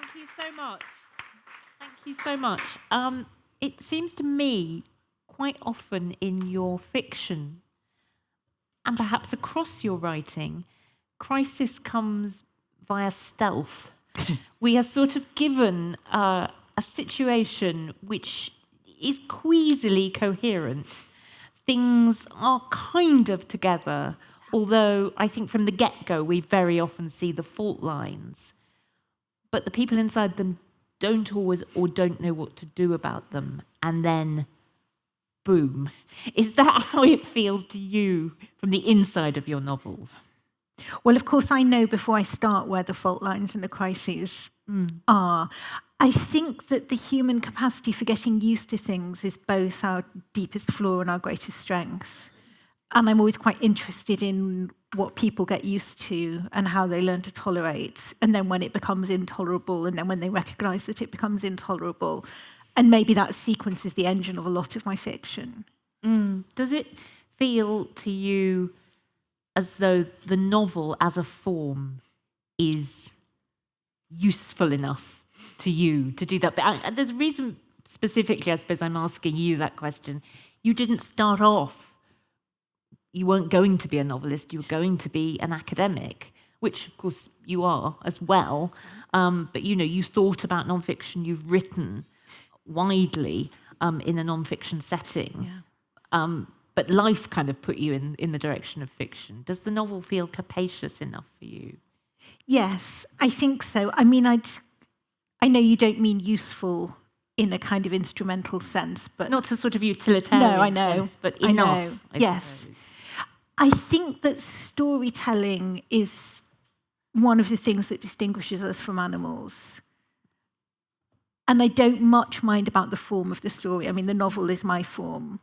Thank you so much. Thank you so much. It seems to me quite often in your fiction, and perhaps across your writing, crisis comes via stealth. We are sort of given a situation which is queasily coherent. Things are kind of together, although I think from the get-go we very often see the fault lines. But the people inside them don't always or don't know what to do about them. And then, boom. Is that how it feels to you from the inside of your novels? Well, of course, I know before I start where the fault lines and the crises are. I think that the human capacity for getting used to things is both our deepest flaw and our greatest strength. And I'm always quite interested in what people get used to and how they learn to tolerate. And then when it becomes intolerable, and then when they recognise that it becomes intolerable. And maybe that sequence is the engine of a lot of my fiction. Does it feel to you as though the novel as a form is useful enough to you to do that? But there's a reason specifically, I suppose I'm asking you that question. You didn't start off, you weren't going to be a novelist, you were going to be an academic, which of course you are as well. But you thought about nonfiction, you've written widely in a nonfiction setting. Yeah. But life kind of put you in the direction of fiction. Does the novel feel capacious enough for you? Yes, I think so. I mean, I know you don't mean useful in a kind of instrumental sense, but not a sort of utilitarian sense, but enough. Yes. I think that storytelling is one of the things that distinguishes us from animals. And I don't much mind about the form of the story. I mean, the novel is my form.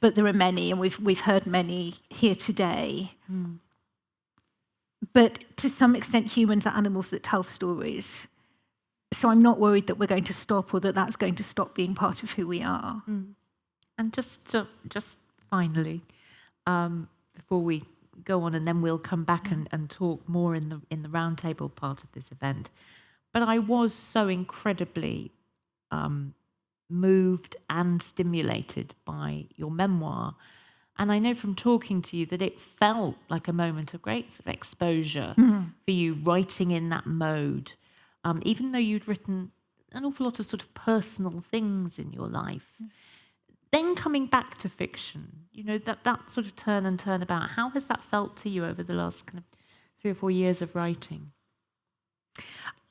But there are many, and we've heard many here today. But to some extent, humans are animals that tell stories. So I'm not worried that we're going to stop or that that's going to stop being part of who we are. And just finally, before we go on, and then we'll come back and talk more in the roundtable part of this event. But I was so incredibly moved and stimulated by your memoir. And I know from talking to you that it felt like a moment of great sort of exposure for you, writing in that mode, even though you'd written an awful lot of sort of personal things in your life. Then coming back to fiction, that sort of turn and turn about, how has that felt to you over the last kind of 3 or 4 years of writing?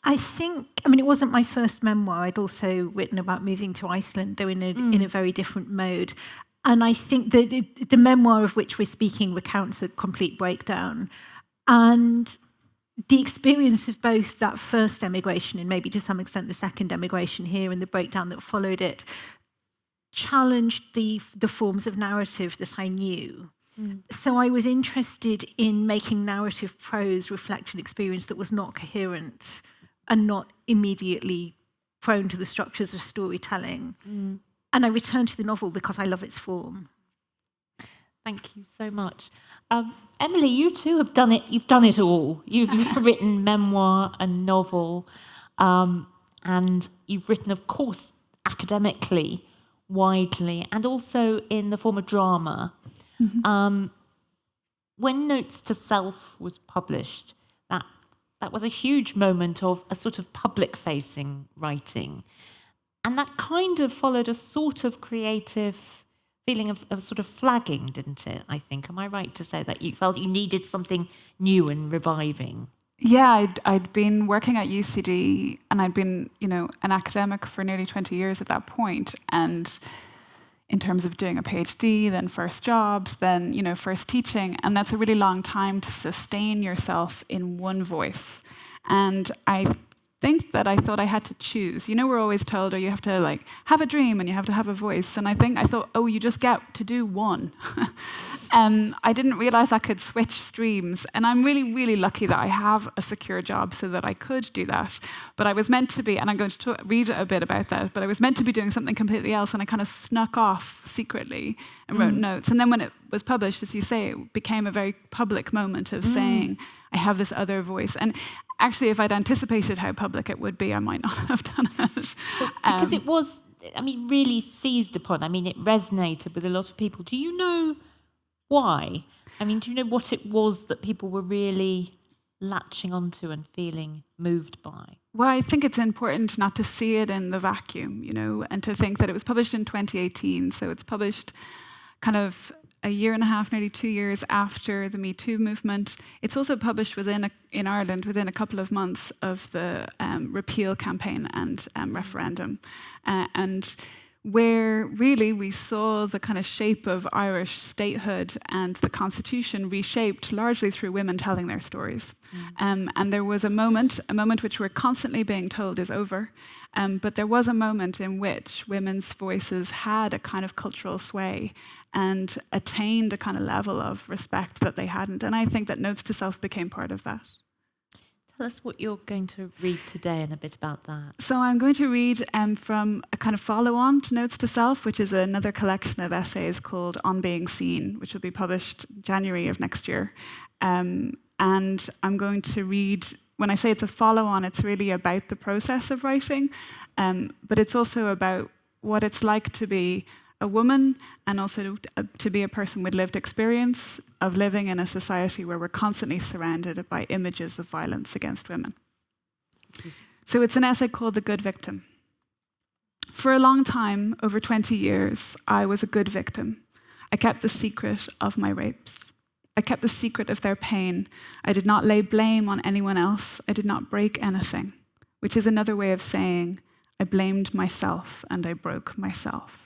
I think, it wasn't my first memoir. I'd also written about moving to Iceland, though in a very different mode. And I think the memoir of which we're speaking recounts a complete breakdown. And the experience of both that first emigration and maybe to some extent the second emigration here and the breakdown that followed it challenged the forms of narrative that I knew. So I was interested in making narrative prose reflect an experience that was not coherent and not immediately prone to the structures of storytelling. And I returned to the novel because I love its form. Thank you so much. Emilie, you too have done it. You've done it all. You've written memoir and novel, and you've written, of course, academically, widely, and also in the form of drama. When Notes to Self was published, that was a huge moment of a sort of public-facing writing. And that kind of followed a sort of creative feeling of sort of flagging, didn't it, I think? Am I right to say that you felt you needed something new and reviving? Yeah, I'd been working at UCD and I'd been, an academic for nearly 20 years at that point. And in terms of doing a PhD, then first jobs, then, first teaching. And that's a really long time to sustain yourself in one voice. And I think that I thought I had to choose. We're always told, you have to have a dream and you have to have a voice. And I thought, you just get to do one. I didn't realize I could switch streams. And I'm really, really lucky that I have a secure job so that I could do that. But I was meant to be, and I'm going to read a bit about that, but I was meant to be doing something completely else, and I kind of snuck off secretly and wrote notes. And then when it was published, as you say, it became a very public moment of saying, I have this other voice. And actually, if I'd anticipated how public it would be, I might not have done it. Because it was, really seized upon. It resonated with a lot of people. Do you know why? Do you know what it was that people were really latching onto and feeling moved by? Well, I think it's important not to see it in the vacuum, and to think that it was published in 2018. So it's published kind of a year and a half, nearly 2 years after the Me Too movement. It's also published in Ireland within a couple of months of the repeal campaign and referendum. And where really we saw the kind of shape of Irish statehood and the constitution reshaped largely through women telling their stories. And there was a moment which we're constantly being told is over, but there was a moment in which women's voices had a kind of cultural sway and attained a kind of level of respect that they hadn't. And I think that Notes to Self became part of that. Tell us what you're going to read today and a bit about that. So I'm going to read from a kind of follow-on to Notes to Self, which is another collection of essays called On Being Seen, which will be published January of next year. And I'm going to read, when I say it's a follow-on, it's really about the process of writing, but it's also about what it's like to be a woman and also to be a person with lived experience of living in a society where we're constantly surrounded by images of violence against women. So it's an essay called The Good Victim. For a long time, over 20 years, I was a good victim. I kept the secret of my rapes. I kept the secret of their pain. I did not lay blame on anyone else. I did not break anything, which is another way of saying I blamed myself and I broke myself.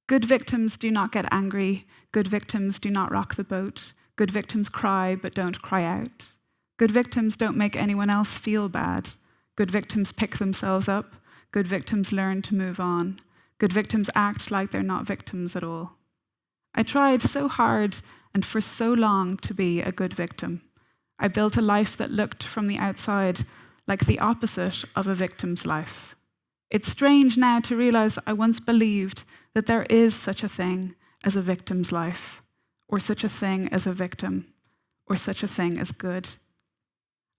Good victims do not get angry. Good victims do not rock the boat. Good victims cry but don't cry out. Good victims don't make anyone else feel bad. Good victims pick themselves up. Good victims learn to move on. Good victims act like they're not victims at all. I tried so hard and for so long to be a good victim. I built a life that looked from the outside like the opposite of a victim's life. It's strange now to realize I once believed that there is such a thing as a victim's life, or such a thing as a victim, or such a thing as good.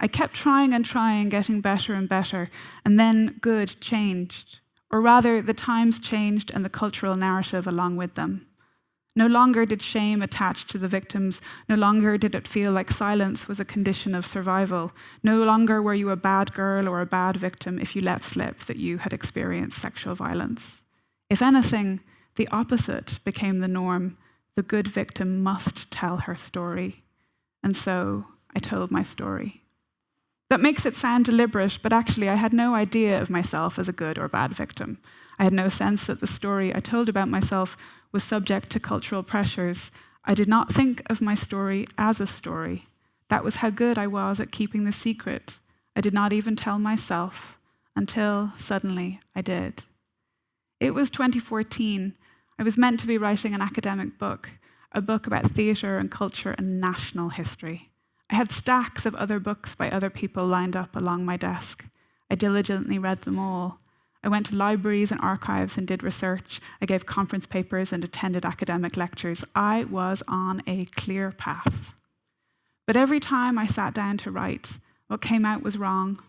I kept trying and trying, getting better and better, and then good changed. Or rather, the times changed and the cultural narrative along with them. No longer did shame attach to the victims. No longer did it feel like silence was a condition of survival. No longer were you a bad girl or a bad victim if you let slip that you had experienced sexual violence. If anything, the opposite became the norm. The good victim must tell her story. And so I told my story. That makes it sound deliberate, but actually I had no idea of myself as a good or bad victim. I had no sense that the story I told about myself was subject to cultural pressures. I did not think of my story as a story. That was how good I was at keeping the secret. I did not even tell myself until suddenly I did. It was 2014. I was meant to be writing an academic book, a book about theatre and culture and national history. I had stacks of other books by other people lined up along my desk. I diligently read them all. I went to libraries and archives and did research. I gave conference papers and attended academic lectures. I was on a clear path. But every time I sat down to write, what came out was wrong.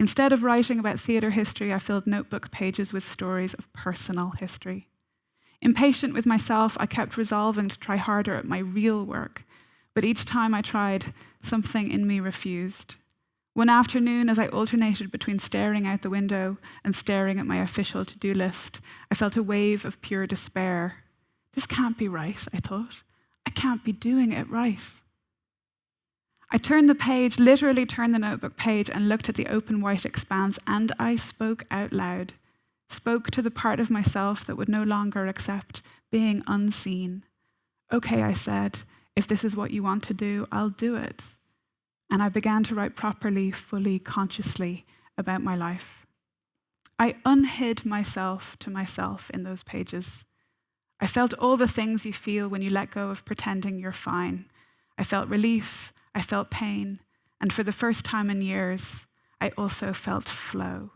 Instead of writing about theatre history, I filled notebook pages with stories of personal history. Impatient with myself, I kept resolving to try harder at my real work. But each time I tried, something in me refused. One afternoon, as I alternated between staring out the window and staring at my official to-do list, I felt a wave of pure despair. This can't be right, I thought. I can't be doing it right. I turned the page, literally turned the notebook page, and looked at the open white expanse, and I spoke out loud. Spoke to the part of myself that would no longer accept being unseen. Okay, I said, if this is what you want to do, I'll do it. And I began to write properly, fully, consciously about my life. I unhid myself to myself in those pages. I felt all the things you feel when you let go of pretending you're fine. I felt relief, I felt pain, and for the first time in years, I also felt flow.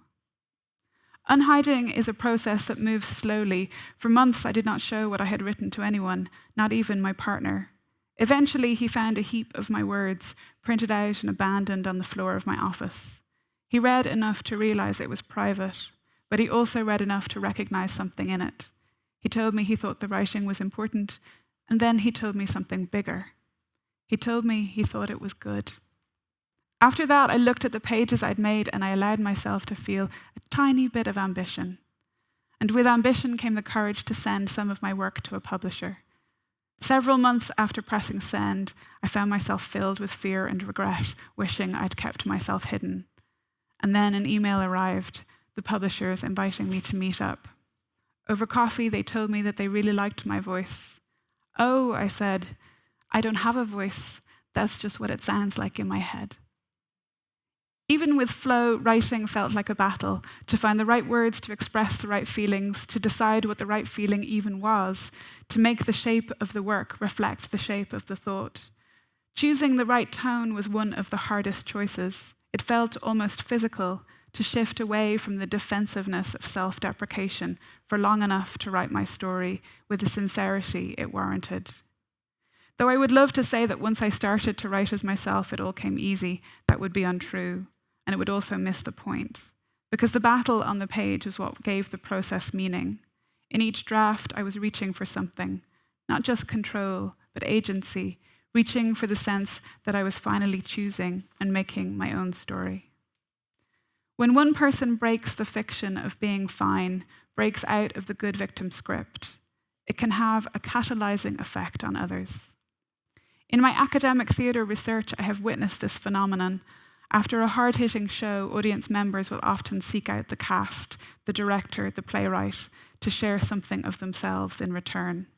Unhiding is a process that moves slowly. For months, I did not show what I had written to anyone, not even my partner. Eventually, he found a heap of my words printed out and abandoned on the floor of my office. He read enough to realize it was private, but he also read enough to recognize something in it. He told me he thought the writing was important, and then he told me something bigger. He told me he thought it was good. After that, I looked at the pages I'd made and I allowed myself to feel a tiny bit of ambition. And with ambition came the courage to send some of my work to a publisher. Several months after pressing send, I found myself filled with fear and regret, wishing I'd kept myself hidden. And then an email arrived, the publishers inviting me to meet up. Over coffee, they told me that they really liked my voice. "Oh," I said, "I don't have a voice. That's just what it sounds like in my head." Even with flow, writing felt like a battle, to find the right words to express the right feelings, to decide what the right feeling even was, to make the shape of the work reflect the shape of the thought. Choosing the right tone was one of the hardest choices. It felt almost physical to shift away from the defensiveness of self-deprecation for long enough to write my story with the sincerity it warranted. Though I would love to say that once I started to write as myself, it all came easy, that would be untrue. And it would also miss the point. Because the battle on the page was what gave the process meaning. In each draft, I was reaching for something, not just control, but agency, reaching for the sense that I was finally choosing and making my own story. When one person breaks the fiction of being fine, breaks out of the good victim script, it can have a catalyzing effect on others. In my academic theatre research, I have witnessed this phenomenon. After a hard-hitting show, audience members will often seek out the cast, the director, the playwright, to share something of themselves in return.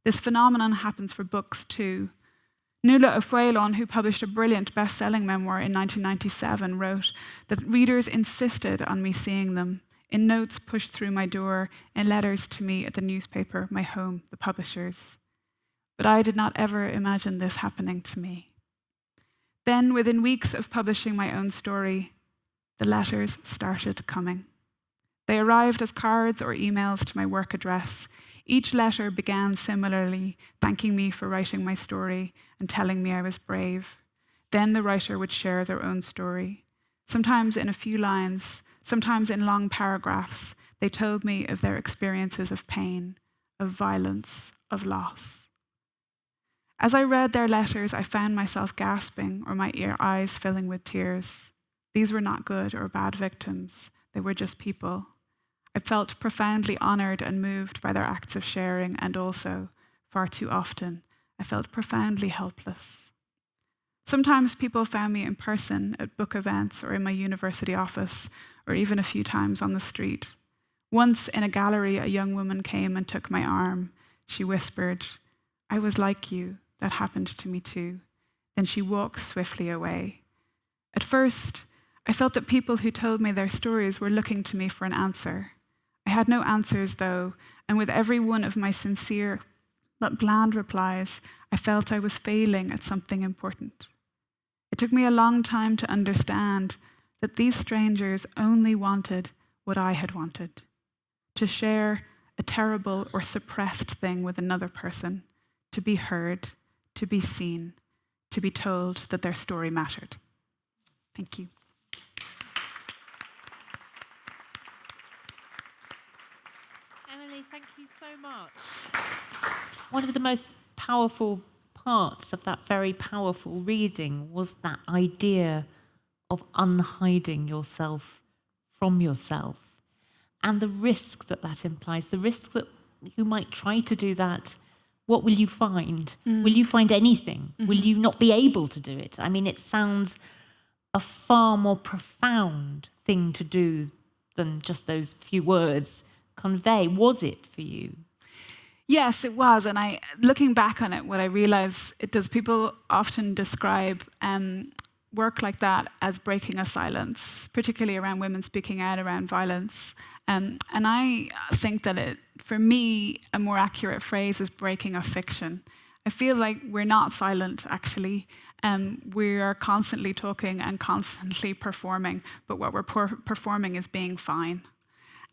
This phenomenon happens for books too. Nuala O'Faolain, who published a brilliant best-selling memoir in 1997, wrote that readers insisted on me seeing them, in notes pushed through my door, in letters to me at the newspaper, my home, the publishers. But I did not ever imagine this happening to me. Then, within weeks of publishing my own story, the letters started coming. They arrived as cards or emails to my work address. Each letter began similarly, thanking me for writing my story and telling me I was brave. Then the writer would share their own story. Sometimes in a few lines, sometimes in long paragraphs, they told me of their experiences of pain, of violence, of loss. As I read their letters, I found myself gasping or my eyes filling with tears. These were not good or bad victims. They were just people. I felt profoundly honoured and moved by their acts of sharing, and also, far too often, I felt profoundly helpless. Sometimes people found me in person at book events or in my university office, or even a few times on the street. Once in a gallery, a young woman came and took my arm. She whispered, "I was like you. That happened to me too." Then she walked swiftly away. At first, I felt that people who told me their stories were looking to me for an answer. I had no answers though, and with every one of my sincere but bland replies, I felt I was failing at something important. It took me a long time to understand that these strangers only wanted what I had wanted, to share a terrible or suppressed thing with another person, to be heard, to be seen, to be told that their story mattered. Thank you. Emilie, thank you so much. One of the most powerful parts of that very powerful reading was that idea of unhiding yourself from yourself and the risk that that implies, the risk that you might try to do that. What will you find? Will you find anything? Will you not be able to do it? I mean, it sounds a far more profound thing to do than just those few words convey. Was it for you? Yes, it was. And looking back on it, what I realize it does, people often describe work like that as breaking a silence, particularly around women speaking out around violence. And I think that for me, a more accurate phrase is breaking a fiction. I feel like we're not silent, actually. We are constantly talking and constantly performing, but what we're performing is being fine.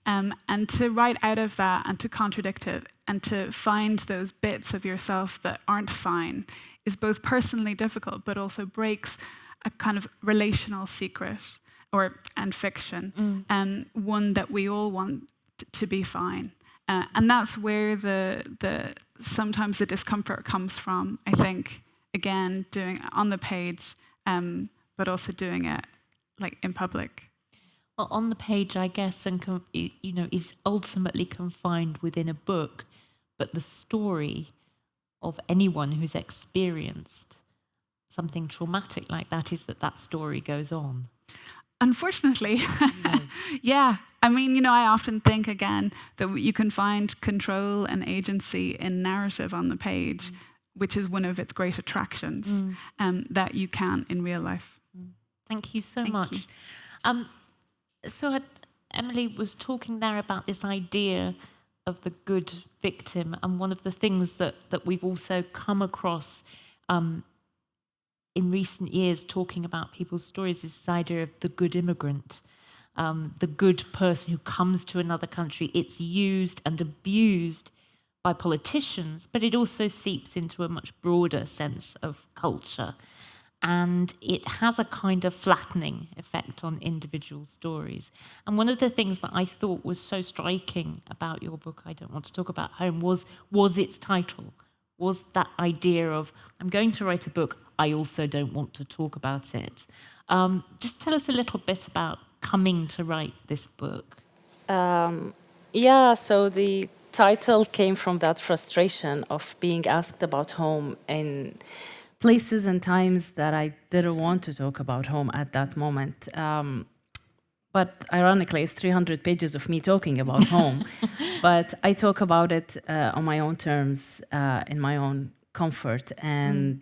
And to write out of that and to contradict it and to find those bits of yourself that aren't fine is both personally difficult, but also breaks a kind of relational secret and fiction, one that we all want to be fine. And that's where the sometimes the discomfort comes from, I think, again, doing it on the page, but also doing it like in public. Well, on the page, I guess, and is ultimately confined within a book, but the story of anyone who's experienced something traumatic like that is that story goes on. Unfortunately, yeah. I mean, I often think, again, that you can find control and agency in narrative on the page, which is one of its great attractions, that you can in real life. Thank you so much. So Emilie was talking there about this idea of the good victim, and one of the things that we've also come across in recent years talking about people's stories is this idea of the good immigrant, the good person who comes to another country. It's used and abused by politicians, but it also seeps into a much broader sense of culture. And it has a kind of flattening effect on individual stories. And one of the things that I thought was so striking about your book, I Don't Want to Talk About Home, was its title, was that idea of, I'm going to write a book, I also don't want to talk about it. Just tell us a little bit about coming to write this book. So the title came from that frustration of being asked about home in places and times that I didn't want to talk about home at that moment. But ironically, it's 300 pages of me talking about home. But I talk about it on my own terms, in my own comfort, and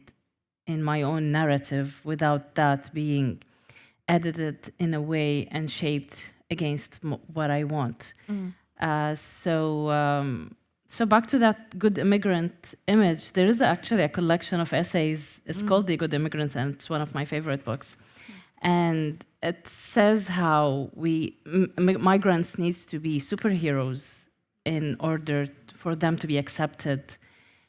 in my own narrative, without that being edited in a way and shaped against what I want. So back to that good immigrant image, there is actually a collection of essays. It's called The Good Immigrants, and it's one of my favorite books. And it says how migrants needs to be superheroes in order for them to be accepted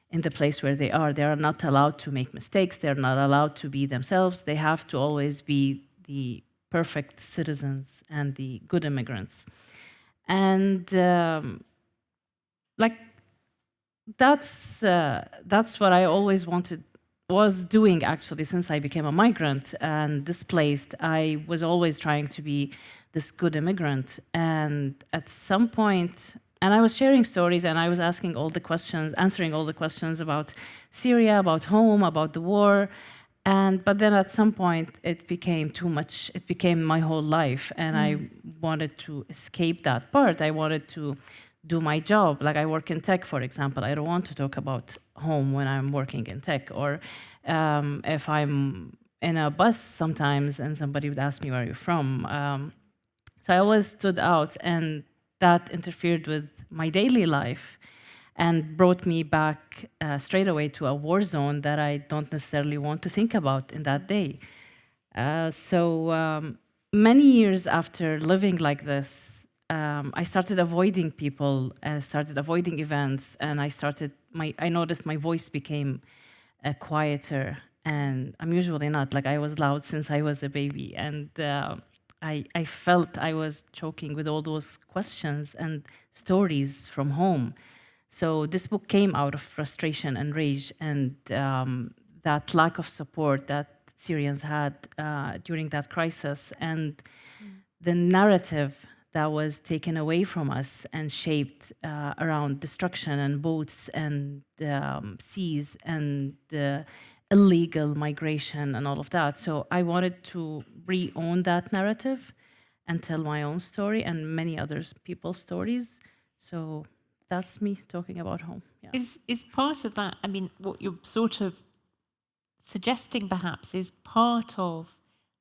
in the place where they are. They are not allowed to make mistakes. They're not allowed to be themselves. They have to always be the perfect citizens and the good immigrants. And that's what I always was doing actually since I became a migrant and displaced. I was always trying to be this good immigrant, and at some point, and I was sharing stories and I was answering all the questions about Syria, about home, about the war, but then at some point it became too much. It became my whole life, and I wanted to escape that part. I wanted to do my job. Like I work in tech, for example. I don't want to talk about home when I'm working in tech, or if I'm in a bus sometimes and somebody would ask me, where are you from? So I always stood out, and that interfered with my daily life and brought me back straight away to a war zone that I don't necessarily want to think about in that day. So many years after living like this, I started avoiding people, and I started avoiding events, and I noticed my voice became quieter, and I'm usually not, like I was loud since I was a baby, and I felt I was choking with all those questions and stories from home. So this book came out of frustration and rage, and that lack of support that Syrians had during that crisis, and the narrative that was taken away from us and shaped around destruction and boats and seas and illegal migration and all of that. So I wanted to re-own that narrative and tell my own story and many other people's stories. So that's me talking about home. Yeah. Is part of that, I mean, what you're sort of suggesting perhaps is part of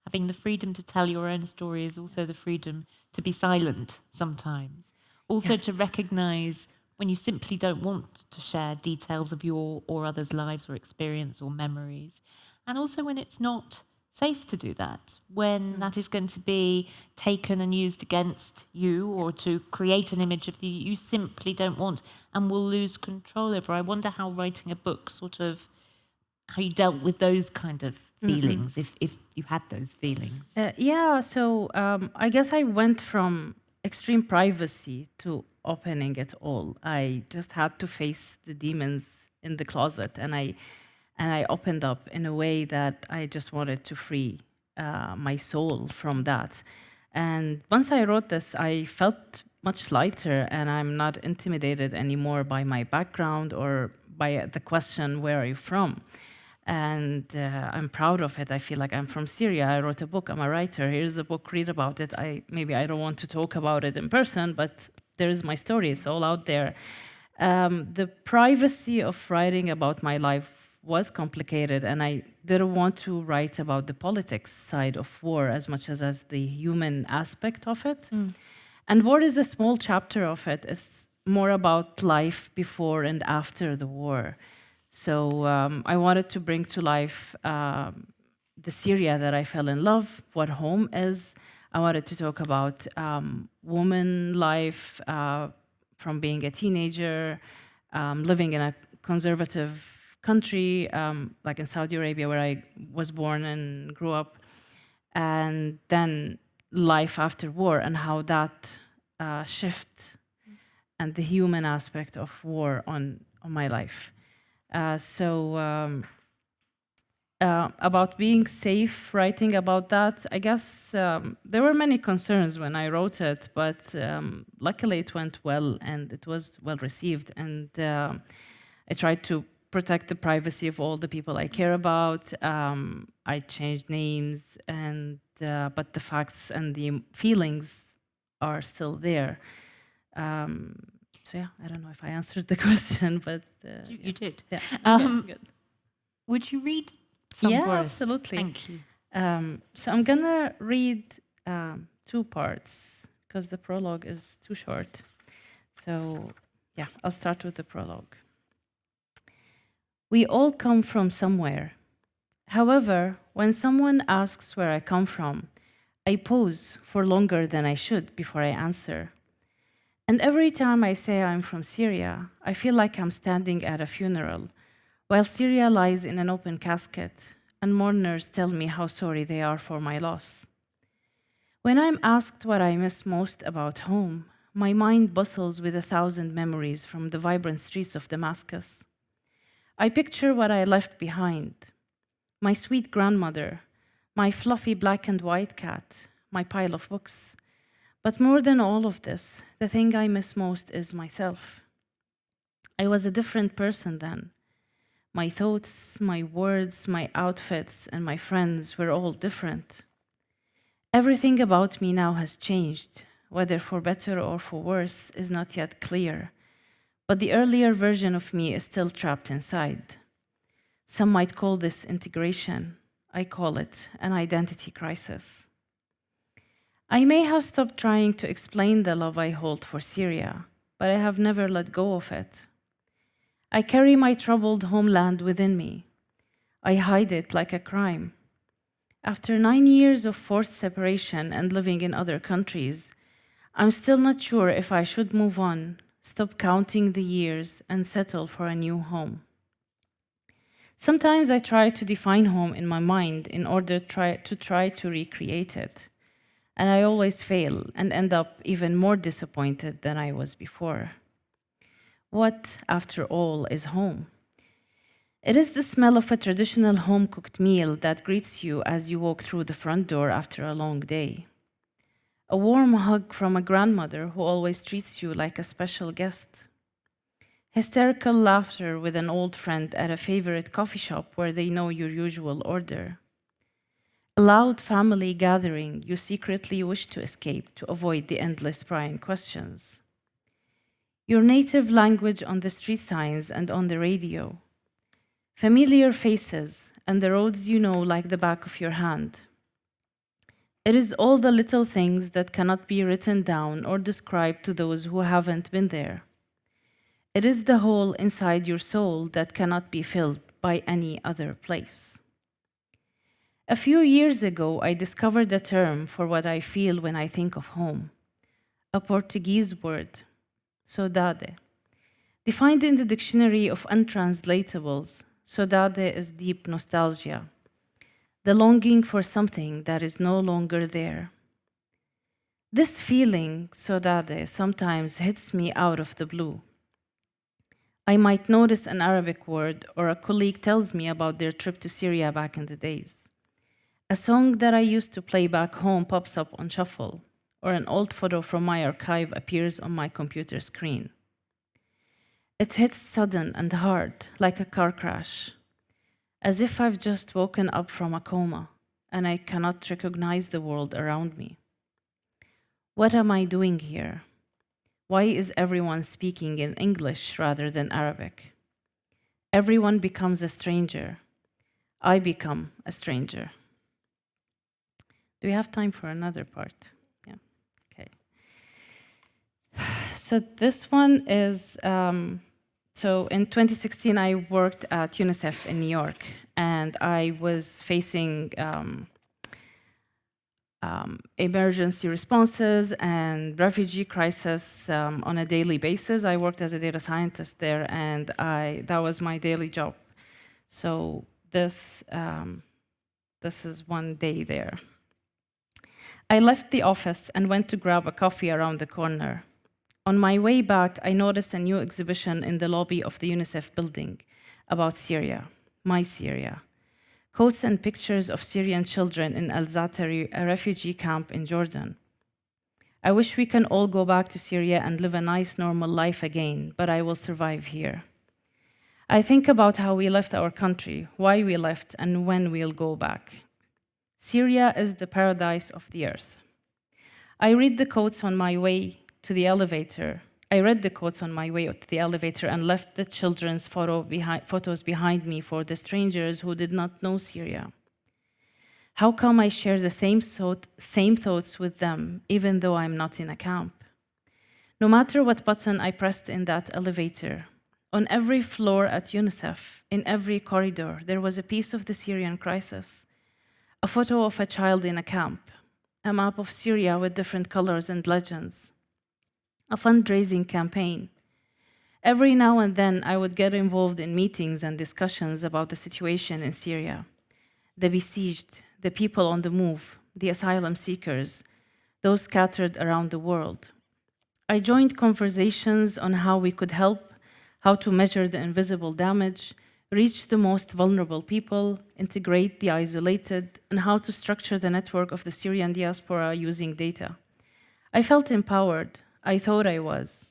having the freedom to tell your own story is also the freedom to be silent sometimes. Also to recognize when you simply don't want to share details of your or others' lives or experience or memories. And also when it's not safe to do that when that is going to be taken and used against you, or to create an image of you you simply don't want and will lose control over. I wonder how writing a book how you dealt with those kind of feelings, if you had those feelings. I guess I went from extreme privacy to opening it all. I just had to face the demons in the closet, and I opened up in a way that I just wanted to free my soul from that. And once I wrote this, I felt much lighter, and I'm not intimidated anymore by my background or by the question, where are you from? And I'm proud of it. I feel like I'm from Syria. I wrote a book. I'm a writer. Here's the book. Read about it. Maybe I don't want to talk about it in person, but there is my story. It's all out there. The privacy of writing about my life was complicated, and I didn't want to write about the politics side of war as much as the human aspect of it. And war is a small chapter of it. It's more about life before and after the war. So I wanted to bring to life the Syria that I fell in love, what home is. I wanted to talk about woman life from being a teenager, living in a conservative country, like in Saudi Arabia, where I was born and grew up, and then life after war and how that shift and the human aspect of war on my life. About being safe, writing about that, I guess there were many concerns when I wrote it, but luckily it went well and it was well received. And I tried to protect the privacy of all the people I care about. I changed names, but the facts and the feelings are still there. I don't know if I answered the question, but you did. Yeah. Good. Would you read some for us? Absolutely. Thank you. So I'm gonna read 2 parts because the prologue is too short. So I'll start with the prologue. We all come from somewhere. However, when someone asks where I come from, I pause for longer than I should before I answer. And every time I say I'm from Syria, I feel like I'm standing at a funeral, while Syria lies in an open casket, and mourners tell me how sorry they are for my loss. When I'm asked what I miss most about home, my mind bustles with 1,000 memories from the vibrant streets of Damascus. I picture what I left behind: my sweet grandmother, my fluffy black and white cat, my pile of books. But more than all of this, the thing I miss most is myself. I was a different person then. My thoughts, my words, my outfits, and my friends were all different. Everything about me now has changed, whether for better or for worse is not yet clear, but the earlier version of me is still trapped inside. Some might call this integration. I call it an identity crisis. I may have stopped trying to explain the love I hold for Syria, but I have never let go of it. I carry my troubled homeland within me. I hide it like a crime. After 9 years of forced separation and living in other countries, I'm still not sure if I should move on, stop counting the years, and settle for a new home. Sometimes I try to define home in my mind in order to try to recreate it. And I always fail and end up even more disappointed than I was before. What, after all, is home? It is the smell of a traditional home-cooked meal that greets you as you walk through the front door after a long day. A warm hug from a grandmother who always treats you like a special guest. Hysterical laughter with an old friend at a favorite coffee shop where they know your usual order. A loud family gathering you secretly wish to escape to avoid the endless prying questions. Your native language on the street signs and on the radio. Familiar faces and the roads you know like the back of your hand. It is all the little things that cannot be written down or described to those who haven't been there. It is the hole inside your soul that cannot be filled by any other place. A few years ago, I discovered a term for what I feel when I think of home, a Portuguese word, saudade. Defined in the dictionary of untranslatables, saudade is deep nostalgia, the longing for something that is no longer there. This feeling, saudade, sometimes hits me out of the blue. I might notice an Arabic word, or a colleague tells me about their trip to Syria back in the days. A song that I used to play back home pops up on shuffle, or an old photo from my archive appears on my computer screen. It hits sudden and hard, like a car crash, as if I've just woken up from a coma and I cannot recognize the world around me. What am I doing here? Why is everyone speaking in English rather than Arabic? Everyone becomes a stranger. I become a stranger. Do we have time for another part? Yeah, okay. So this one is, so in 2016, I worked at UNICEF in New York, and I was facing emergency responses and refugee crisis on a daily basis. I worked as a data scientist there, and that was my daily job. So this is one day there. I left the office and went to grab a coffee around the corner. On my way back, I noticed a new exhibition in the lobby of the UNICEF building about Syria, my Syria. Quotes and pictures of Syrian children in Al-Zatari, a refugee camp in Jordan. I wish we can all go back to Syria and live a nice, normal life again, but I will survive here. I think about how we left our country, why we left, and when we'll go back. Syria is the paradise of the earth. I read the quotes on my way to the elevator. I read the quotes on my way to the elevator and left the children's photos behind me for the strangers who did not know Syria. How come I share the same thoughts with them, even though I'm not in a camp? No matter what button I pressed in that elevator, on every floor at UNICEF, in every corridor, there was a piece of the Syrian crisis. A photo of a child in a camp, a map of Syria with different colors and legends, a fundraising campaign. Every now and then, I would get involved in meetings and discussions about the situation in Syria, the besieged, the people on the move, the asylum seekers, those scattered around the world. I joined conversations on how we could help, how to measure the invisible damage, reach the most vulnerable people, integrate the isolated, and how to structure the network of the Syrian diaspora using data. I felt empowered. I thought I was.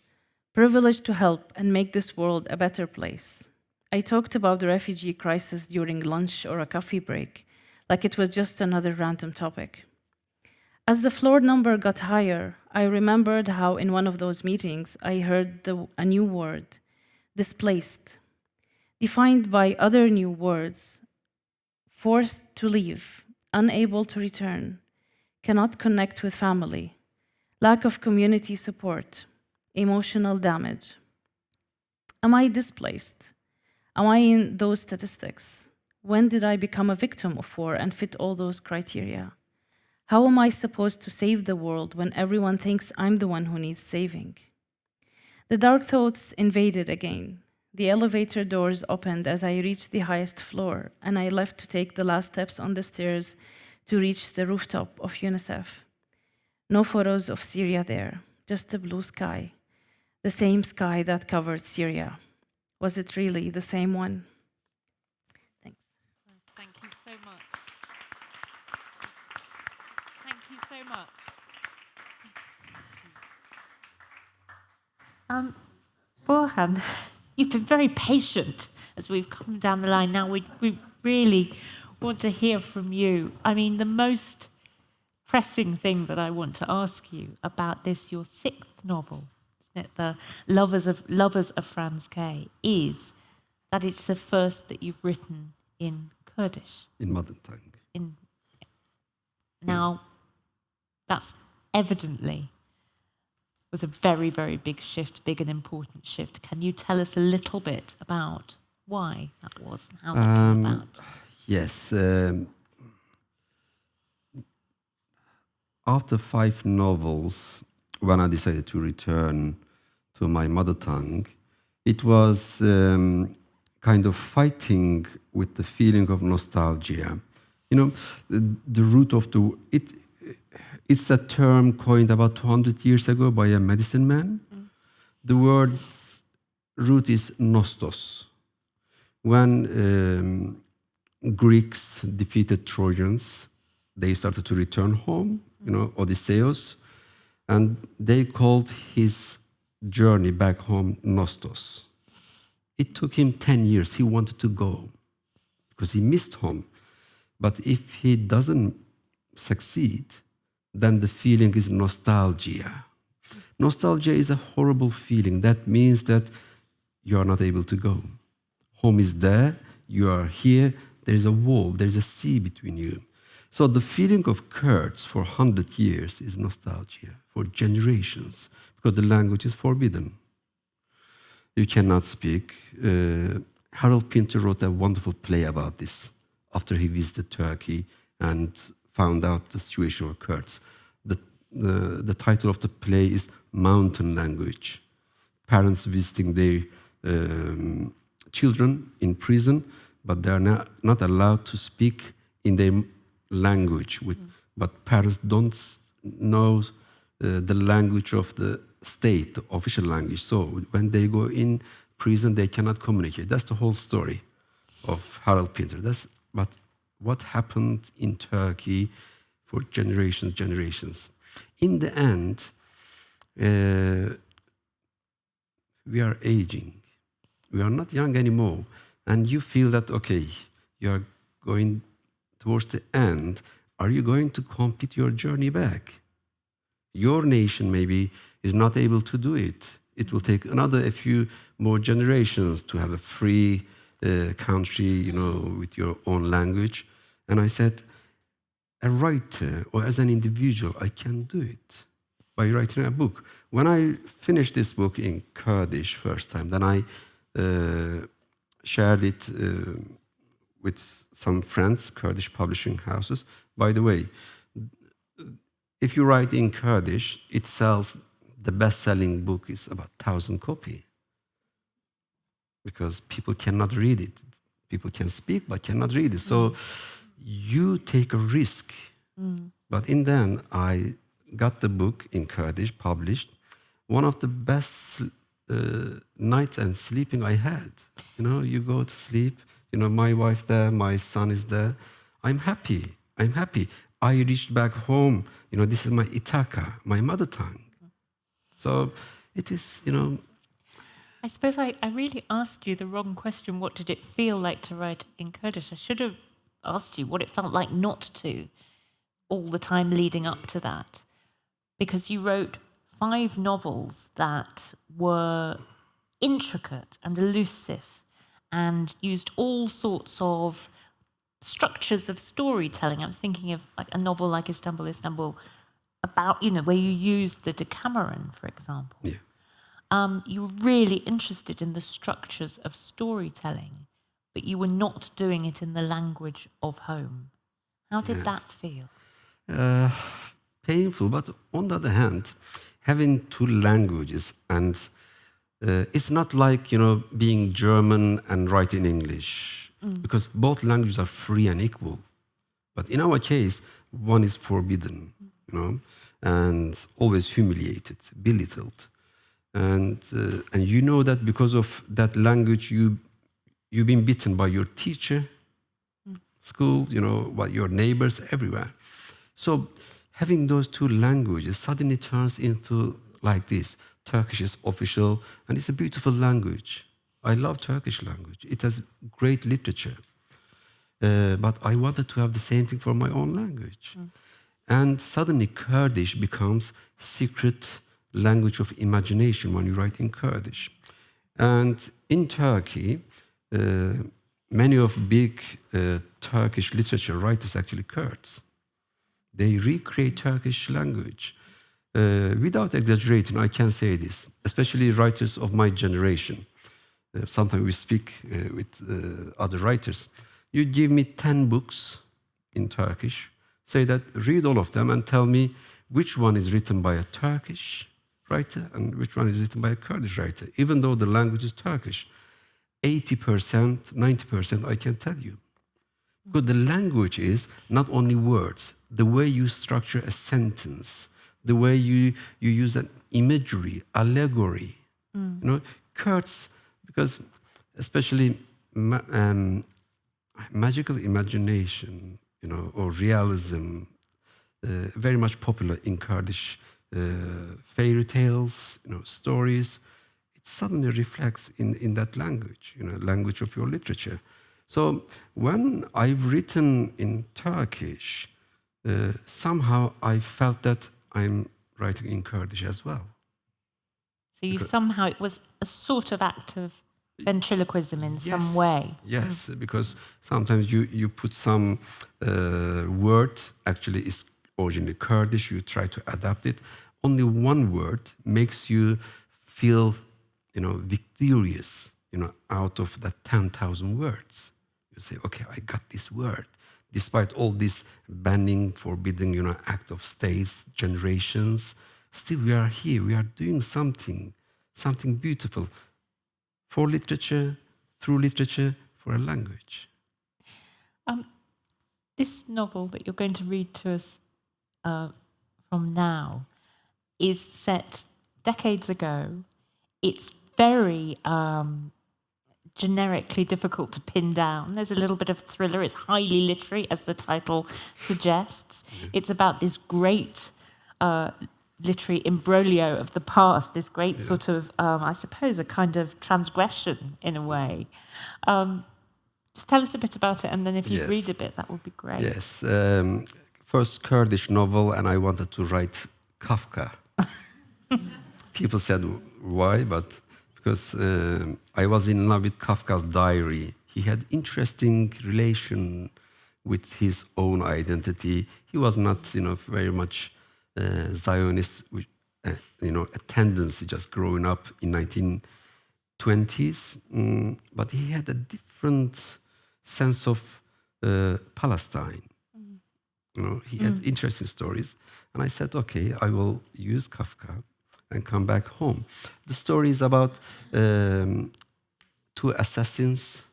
Privileged to help and make this world a better place. I talked about the refugee crisis during lunch or a coffee break, like it was just another random topic. As the floor number got higher, I remembered how in one of those meetings I heard a new word, displaced, defined by other new words, forced to leave, unable to return, cannot connect with family, lack of community support, emotional damage. Am I displaced? Am I in those statistics? When did I become a victim of war and fit all those criteria? How am I supposed to save the world when everyone thinks I'm the one who needs saving? The dark thoughts invaded again. The elevator doors opened as I reached the highest floor, and I left to take the last steps on the stairs to reach the rooftop of UNICEF. No photos of Syria there, just the blue sky, the same sky that covered Syria. Was it really the same one? Thanks. Thank you so much. Thank you so much. Burhan, you've been very patient as we've come down the line. Now we really want to hear from you. I mean, the most pressing thing that I want to ask you about this, your sixth novel, isn't it, the Lovers of Franz K, is that it's the first that you've written in Kurdish. In modern tongue. Now, that's evidently was a very, very big shift, big and important shift. Can you tell us a little bit about why that was and how that came about? Yes. after 5 novels, when I decided to return to my mother tongue, it was kind of fighting with the feeling of nostalgia. You know, the root of it's a term coined about 200 years ago by a medicine man. The word's root is nostos. When Greeks defeated Trojans, they started to return home, you know, Odysseus, and they called his journey back home nostos. It took him 10 years. He wanted to go because he missed home. But if he doesn't succeed, then the feeling is nostalgia. Nostalgia is a horrible feeling. That means that you are not able to go. Home is there, you are here, there is a wall, there is a sea between you. So the feeling of Kurds for 100 years is nostalgia, for generations, because the language is forbidden. You cannot speak. Harold Pinter wrote a wonderful play about this after he visited Turkey and found out the situation of Kurds. The title of the play is Mountain Language. Parents visiting their children in prison, but they are not allowed to speak in their language. But parents don't know the language of the state, the official language. So when they go in prison, they cannot communicate. That's the whole story of Harold Pinter. But what happened in Turkey for generations. In the end, we are aging. We are not young anymore. And you feel that, okay, you are going towards the end. Are you going to complete your journey back? Your nation maybe is not able to do it. It will take a few more generations to have a free country, you know, with your own language. And I said, a writer or as an individual, I can do it by writing a book. When I finished this book in Kurdish first time, then I shared it with some friends, Kurdish publishing houses. By the way, if you write in Kurdish, it sells, the best-selling book is about 1,000 copies. Because people cannot read it. People can speak, but cannot read it. So you take a risk. But in the end, I got the book in Kurdish, published. One of the best nights and sleeping I had. You know, you go to sleep, you know, my wife there, my son is there. I'm happy. I reached back home. You know, this is my Itaka, my mother tongue. So it is, you know. I suppose I really asked you the wrong question. What did it feel like to write in Kurdish? I should have asked you what it felt like not to all the time leading up to that. Because you wrote 5 novels that were intricate and elusive and used all sorts of structures of storytelling. I'm thinking of like a novel like Istanbul, about, you know, where you use the Decameron, for example. Yeah. You were really interested in the structures of storytelling, but you were not doing it in the language of home. How did that feel? Painful, but on the other hand, having 2 languages, and it's not like, you know, being German and writing English, because both languages are free and equal. But in our case, one is forbidden, you know, and always humiliated, belittled. And you know that because of that language, you've been beaten by your teacher, school, you know, by your neighbors, everywhere. So having those 2 languages suddenly turns into like this. Turkish is official, and it's a beautiful language. I love Turkish language. It has great literature. But I wanted to have the same thing for my own language. And suddenly Kurdish becomes secret language of imagination when you write in Kurdish. And in Turkey, many of big Turkish literature writers actually Kurds. They recreate Turkish language. Without exaggerating, I can say this, especially writers of my generation. Sometimes we speak with other writers. You give me 10 books in Turkish, say that, read all of them and tell me which one is written by a Turkish writer and which one is written by a Kurdish writer, even though the language is Turkish. 80%, 90%, I can tell you. Because the language is not only words, the way you structure a sentence, the way you use an imagery, allegory. You know, Kurds, because especially magical imagination, you know, or realism, very much popular in Kurdish fairy tales, you know, stories. It suddenly reflects in that language, you know, language of your literature. So when I've written in Turkish, somehow I felt that I'm writing in Kurdish as well. So you somehow, it was a sort of act of ventriloquism in some way. Yes, because sometimes you put some word, actually is originally Kurdish, you try to adapt it. Only one word makes you feel, you know, victorious, you know, out of that 10,000 words. You say, okay, I got this word. Despite all this banning, forbidding, you know, act of states, generations, still we are here, we are doing something beautiful for literature, through literature, for a language. This novel that you're going to read to us from now is set decades ago. It's very generically difficult to pin down. There's a little bit of thriller. It's highly literary, as the title suggests. It's about this great literary imbroglio of the past, this great sort of, I suppose, a kind of transgression in a way. Just tell us a bit about it, and then if you read a bit, that would be great. Yes. First Kurdish novel, and I wanted to write Kafka. People said, why? But because I was in love with Kafka's diary. He had interesting relation with his own identity. He was not, you know, very much Zionist, you know, a tendency just growing up in 1920s. But he had a different sense of Palestine. You know, he had interesting stories. And I said, okay, I will use Kafka and come back home. The story is about two assassins,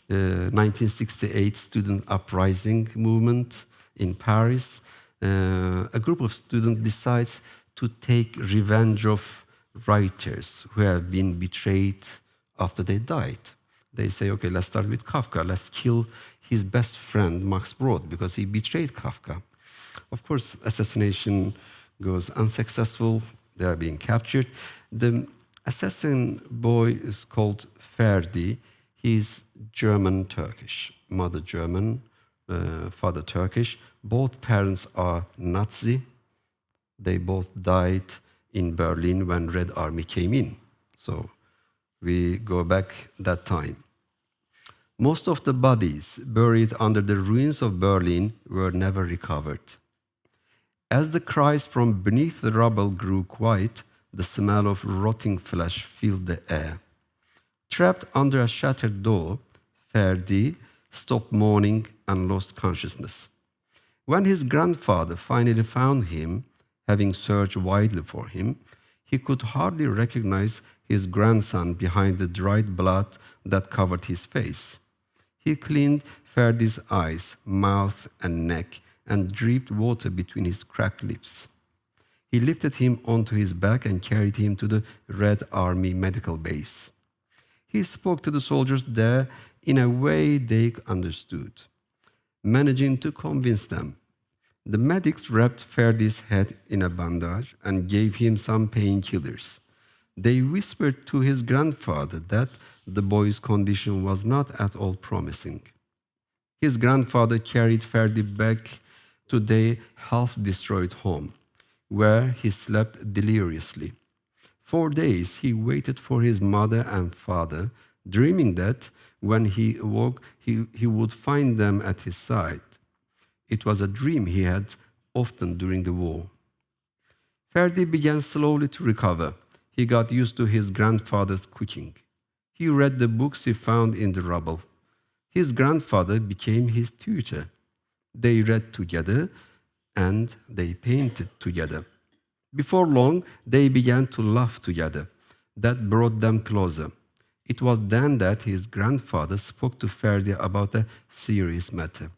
1968 student uprising movement in Paris. A group of students decides to take revenge of writers who have been betrayed after they died. They say, okay, let's start with Kafka. Let's kill his best friend, Max Brod, because he betrayed Kafka. Of course, assassination goes unsuccessful. They are being captured. The assassin boy is called Ferdi. He's German-Turkish, mother German, father Turkish. Both parents are Nazi. They both died in Berlin when Red Army came in. So we go back that time. Most of the bodies buried under the ruins of Berlin were never recovered. As the cries from beneath the rubble grew quiet, the smell of rotting flesh filled the air. Trapped under a shattered door, Ferdi stopped mourning and lost consciousness. When his grandfather finally found him, having searched widely for him, he could hardly recognize his grandson behind the dried blood that covered his face. He cleaned Ferdi's eyes, mouth, and neck, and dripped water between his cracked lips. He lifted him onto his back and carried him to the Red Army medical base. He spoke to the soldiers there in a way they understood, managing to convince them. The medics wrapped Ferdi's head in a bandage and gave him some painkillers. They whispered to his grandfather that the boy's condition was not at all promising. His grandfather carried Ferdi back to their half-destroyed home, where he slept deliriously. 4 days he waited for his mother and father, dreaming that when he awoke, he would find them at his side. It was a dream he had often during the war. Ferdi began slowly to recover. He got used to his grandfather's cooking. He read the books he found in the rubble. His grandfather became his tutor. They read together, and they painted together. Before long, they began to laugh together. That brought them closer. It was then that his grandfather spoke to Ferdi about a serious matter.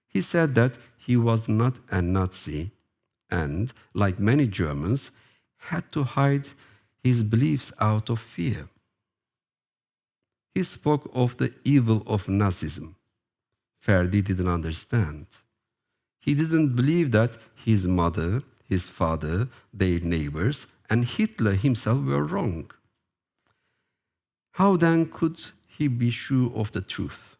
He said that he was not a Nazi and, like many Germans, had to hide his beliefs out of fear. He spoke of the evil of Nazism. Ferdi didn't understand. He didn't believe that his mother, his father, their neighbors, and Hitler himself were wrong. How then could he be sure of the truth?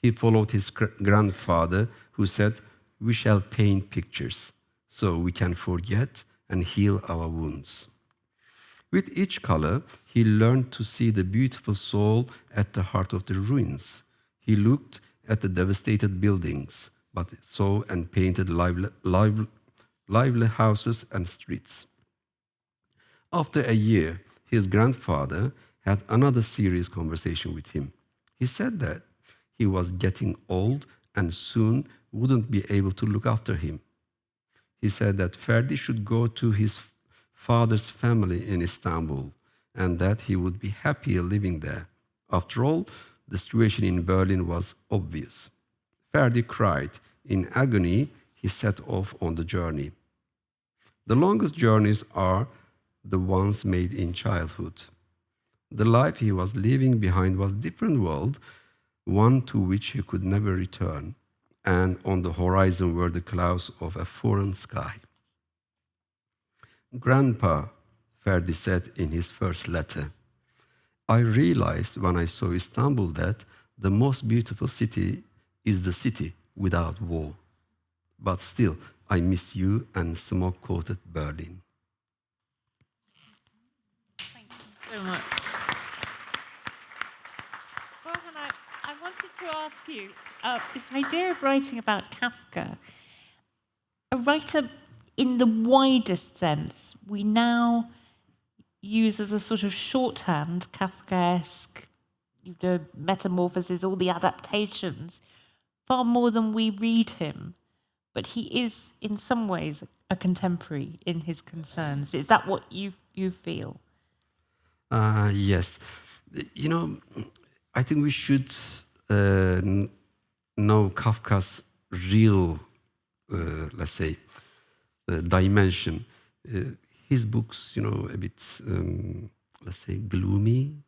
He followed his grandfather, who said, "We shall paint pictures so we can forget and heal our wounds." With each color, he learned to see the beautiful soul at the heart of the ruins. He looked at the devastated buildings, but saw and painted lively houses and streets. After a year, his grandfather had another serious conversation with him. He said that he was getting old and soon wouldn't be able to look after him. He said that Ferdi should go to his father's family in Istanbul and that he would be happier living there. After all, the situation in Berlin was obvious. Ferdi cried. In agony, he set off on the journey. The longest journeys are the ones made in childhood. The life he was leaving behind was a different world, one to which he could never return, and on the horizon were the clouds of a foreign sky. "Grandpa," Ferdi said in his first letter, "I realized when I saw Istanbul that the most beautiful city is the city without war. But still, I miss you and smoke-coated Berlin." Thank you so much. Burhan, I wanted to ask you, this idea of writing about Kafka, a writer in the widest sense, we now use as a sort of shorthand, Kafkaesque, the metamorphoses, all the adaptations, far more than we read him. But he is, in some ways, a contemporary in his concerns. Is that what you feel? Yes. You know, I think we should know Kafka's real, let's say, dimension. His books, a bit, let's say, gloomy,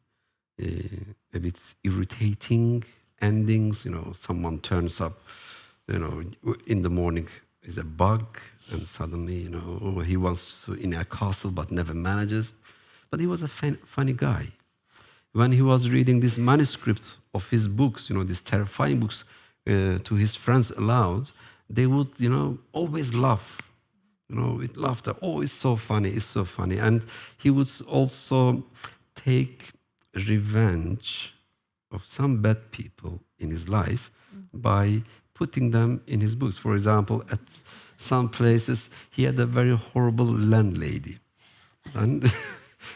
a bit irritating endings. Someone turns up, in the morning is a bug, and suddenly, he wants to in a castle but never manages. But he was a funny guy. When he was reading this manuscript of his books, these terrifying books, to his friends aloud, they would, always laugh. With laughter. "Oh, it's so funny, it's so funny." And he would also take revenge of some bad people in his life by putting them in his books. For example, at some places, he had a very horrible landlady. And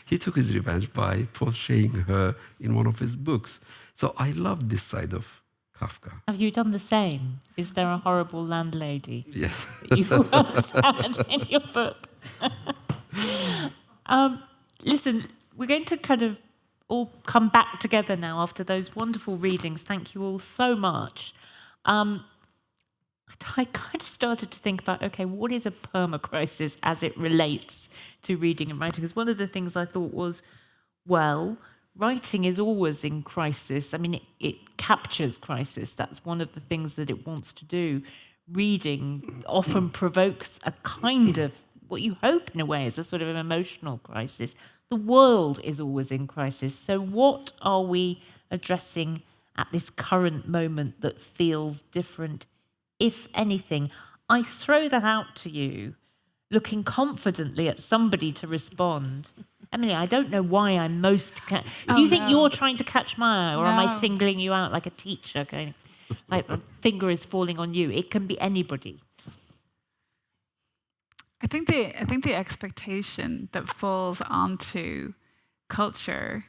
he took his revenge by portraying her in one of his books. So I love this side of Kafka. Have you done the same? Is there a horrible landlady Yes. that you once had in your book? Listen, we're going to kind of all come back together now after those wonderful readings. Thank you all so much. I kind of started to think about, okay, what is a permacrisis as it relates to reading and writing? Because one of the things I thought was, well, writing is always in crisis. I mean, it captures crisis. That's one of the things that it wants to do. Reading often provokes a kind of, what you hope in a way is a sort of an emotional crisis. The world is always in crisis. So what are we addressing at this current moment that feels different, if anything? I throw that out to you, looking confidently at somebody to respond. Emilie, I don't know why I'm most... Do you think you're trying to catch my eye, or am I singling you out like a teacher, going, like the finger is falling on you? It can be anybody. I think the expectation that falls onto culture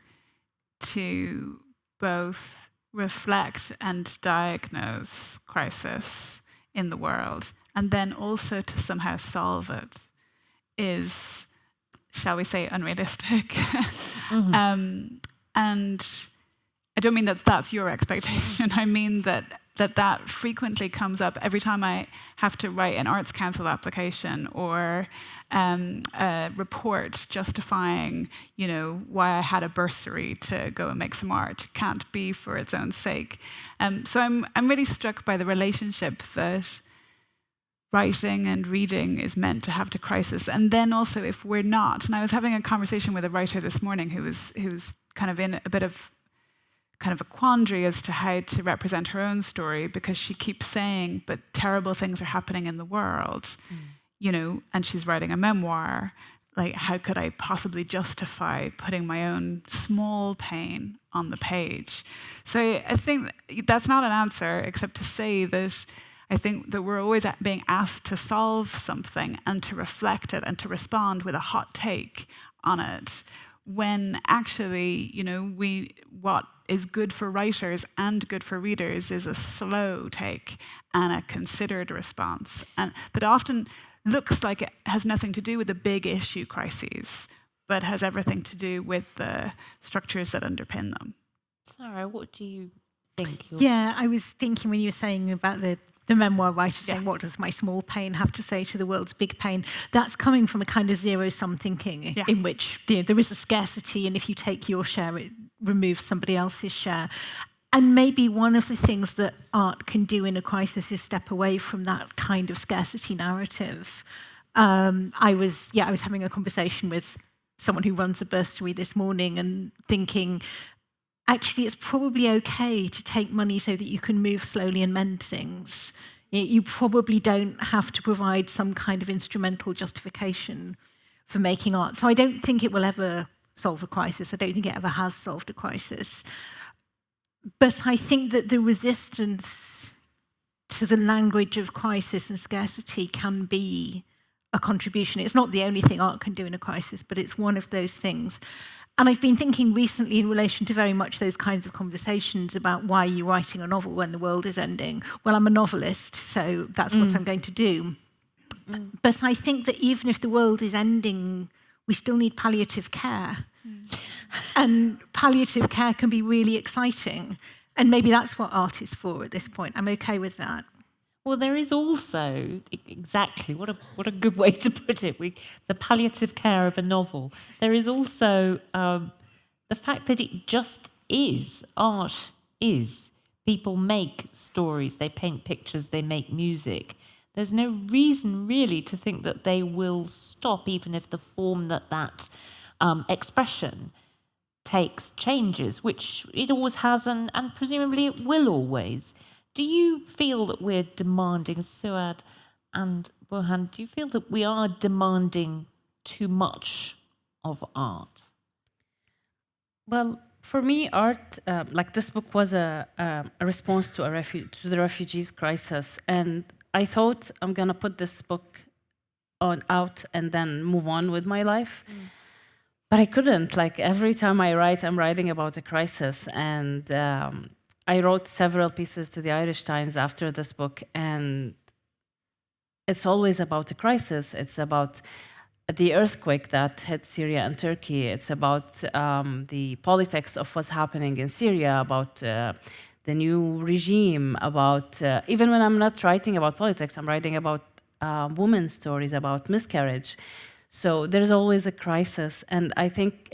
to both reflect and diagnose crisis in the world, and then also to somehow solve it is, shall we say, unrealistic. And I don't mean that that's your expectation. I mean that frequently comes up every time I have to write an Arts Council application or a report justifying, why I had a bursary to go and make some art. It can't be for its own sake. So I'm really struck by the relationship that writing and reading is meant to have to crisis. And then also if we're not, and I was having a conversation with a writer this morning who was kind of in a bit of kind of a quandary as to how to represent her own story, because she keeps saying, but terrible things are happening in the world, and she's writing a memoir. Like, how could I possibly justify putting my own small pain on the page? So I think that's not an answer, except to say that I think that we're always being asked to solve something and to reflect it and to respond with a hot take on it, when actually, what is good for writers and good for readers is a slow take and a considered response. And that often looks like it has nothing to do with the big issue crises, but has everything to do with the structures that underpin them. Sarah, what do you think? Yeah, I was thinking when you were saying about the memoir writer saying, what does my small pain have to say to the world's big pain? That's coming from a kind of zero-sum thinking in which there is a scarcity, and if you take your share, it removes somebody else's share. And maybe one of the things that art can do in a crisis is step away from that kind of scarcity narrative. I was having a conversation with someone who runs a bursary this morning and thinking, actually, it's probably okay to take money so that you can move slowly and mend things. You probably don't have to provide some kind of instrumental justification for making art. So I don't think it will ever solve a crisis. I don't think it ever has solved a crisis. But I think that the resistance to the language of crisis and scarcity can be a contribution. It's not the only thing art can do in a crisis, but it's one of those things. And I've been thinking recently in relation to very much those kinds of conversations about why are you writing a novel when the world is ending? Well, I'm a novelist, so that's what I'm going to do. But I think that even if the world is ending, we still need palliative care. And palliative care can be really exciting. And maybe that's what art is for at this point. I'm okay with that. Well, there is also, exactly, what a good way to put it, the palliative care of a novel. There is also the fact that it just is. Art is. People make stories, they paint pictures, they make music. There's no reason really to think that they will stop, even if the form that expression takes changes, which it always has and presumably it will always. Do you feel that we're demanding, Suad and Burhan, do you feel that we are demanding too much of art? Well, for me, art, like this book was a response to the refugees crisis. And I thought I'm going to put this book out and then move on with my life. But I couldn't. Like every time I write, I'm writing about a crisis. And I wrote several pieces to the Irish Times after this book, and it's always about a crisis. It's about the earthquake that hit Syria and Turkey. It's about the politics of what's happening in Syria, about the new regime, about even when I'm not writing about politics, I'm writing about women's stories, about miscarriage. So there's always a crisis, and I think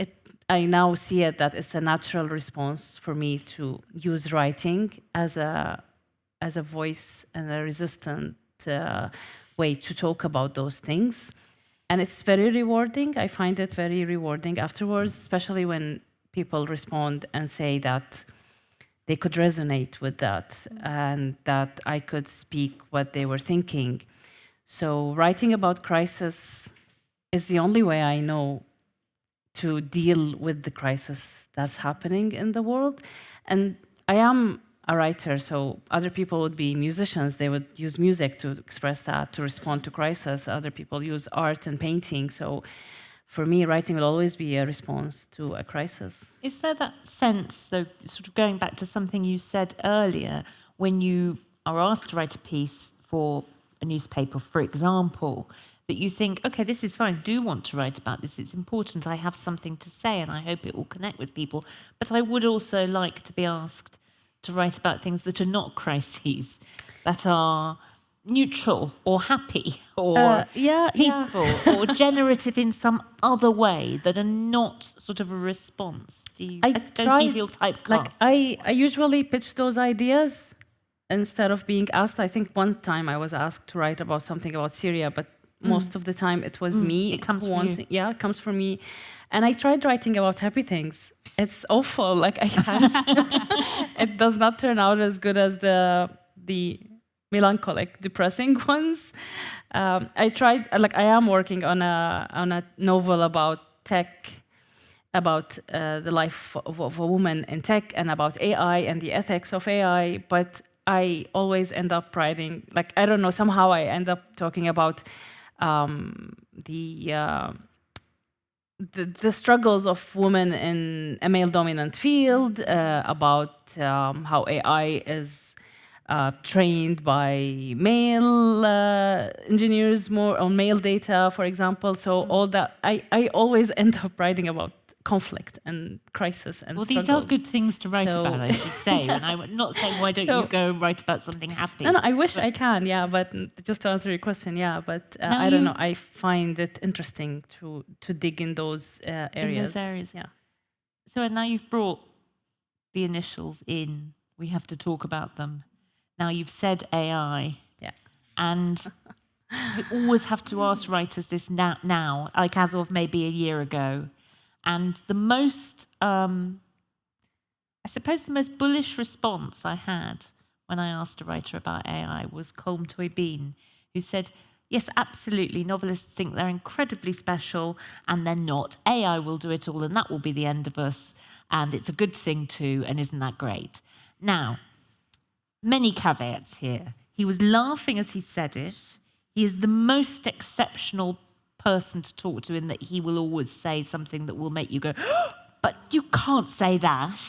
I now see it that it's a natural response for me to use writing as a voice and a resistant way to talk about those things. And it's very rewarding. I find it very rewarding afterwards, especially when people respond and say that they could resonate with that and that I could speak what they were thinking. So writing about crisis is the only way I know to deal with the crisis that's happening in the world. And I am a writer, so other people would be musicians. They would use music to express that, to respond to crisis. Other people use art and painting. So for me, writing will always be a response to a crisis. Is there that sense, though, sort of going back to something you said earlier, when you are asked to write a piece for a newspaper, for example, that you think, okay, this is fine, I do want to write about this, it's important, I have something to say and I hope it will connect with people, but I would also like to be asked to write about things that are not crises, that are neutral or happy or peaceful or generative in some other way, that are not sort of a response? Do you, I suppose, do you feel typecast? Like I usually pitch those ideas instead of being asked. I think one time I was asked to write about something about Syria, but most of the time it was me. It comes from you. Yeah, it comes from me. And I tried writing about happy things. It's awful. Like I can't. It does not turn out as good as the melancholic, depressing ones. I tried. Like I am working on a novel about tech, about the life of a woman in tech, and about AI and the ethics of AI. But I always end up writing. Like I don't know. Somehow I end up talking about the struggles of women in a male-dominant field, about how AI is trained by male engineers more on male data, for example. So all that, I always end up writing about conflict and crisis and these are good things to write about, I should say. And I'm not saying why don't you go and write about something happy. No, I wish I can, but just to answer your question, but I don't know. I find it interesting to dig in those areas. In those areas, So now you've brought the initials in. We have to talk about them. Now you've said AI. Yeah. And we always have to ask writers this now, like as of maybe a year ago. And the most, I suppose the most bullish response I had when I asked a writer about AI was Colm Tóibín, who said, yes, absolutely, novelists think they're incredibly special and they're not. AI will do it all and that will be the end of us and it's a good thing too, and isn't that great? Now, many caveats here. He was laughing as he said it. He is the most exceptional person to talk to in that he will always say something that will make you go, but you can't say that.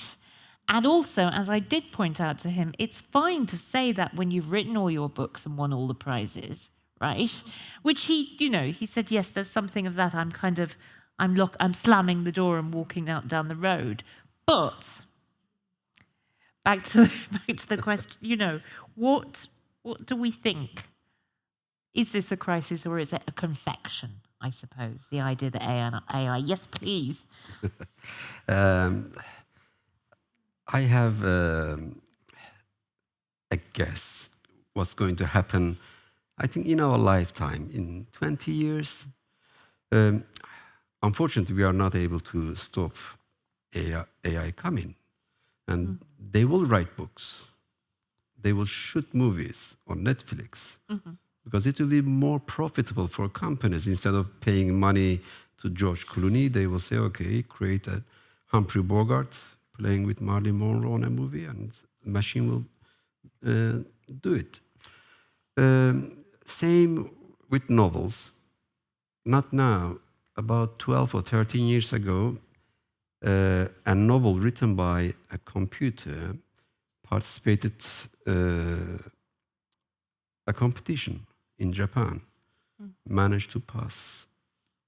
And also, as I did point out to him, it's fine to say that when you've written all your books and won all the prizes, right? Which he said, yes, there's something of that. I'm slamming the door and walking out down the road. But back to the question, what do we think? Is this a crisis or is it a confection, I suppose? The idea that AI, yes, please. I have a guess what's going to happen, I think, in our lifetime, in 20 years. Unfortunately, we are not able to stop AI coming. And they will write books. They will shoot movies on Netflix. Mm-hmm. Because it will be more profitable for companies. Instead of paying money to George Clooney, they will say, okay, create a Humphrey Bogart playing with Marilyn Monroe on a movie, and the machine will do it. Same with novels. Not now. About 12 or 13 years ago, a novel written by a computer participated a competition in Japan, managed to pass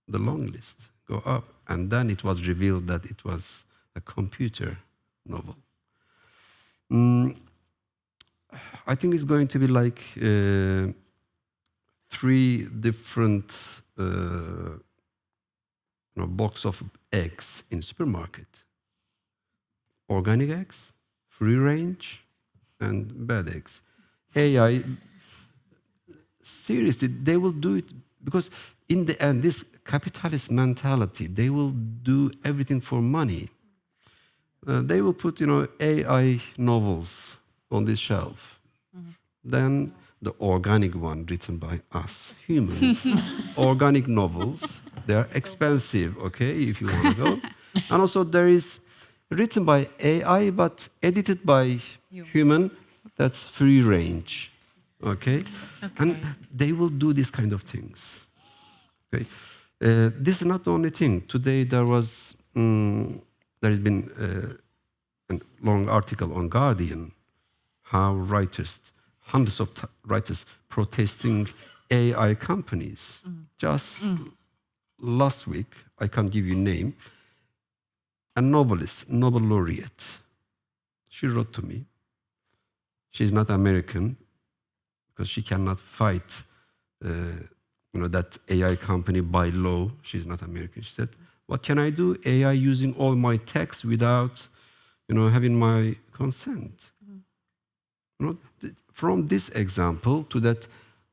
the long list, go up, and then it was revealed that it was a computer novel. I think it's going to be like 3 different box of eggs in supermarket. Organic eggs, free range, and bad eggs. AI, seriously, they will do it because in the end, this capitalist mentality, they will do everything for money. They will put, AI novels on this shelf. Mm-hmm. Then the organic one written by us humans, organic novels, they are expensive, okay, if you want to go. And also there is written by AI but edited by human, that's free range, okay? And they will do these kind of things, okay? This is not the only thing. Today there has been a long article on Guardian, how writers, hundreds of writers protesting AI companies. Just last week, I can't give you a name, a novelist, Nobel laureate. She wrote to me. She's not American because she cannot fight that AI company by law. She's not American. She said, what can I do? AI using all my text without having my consent. From this example to that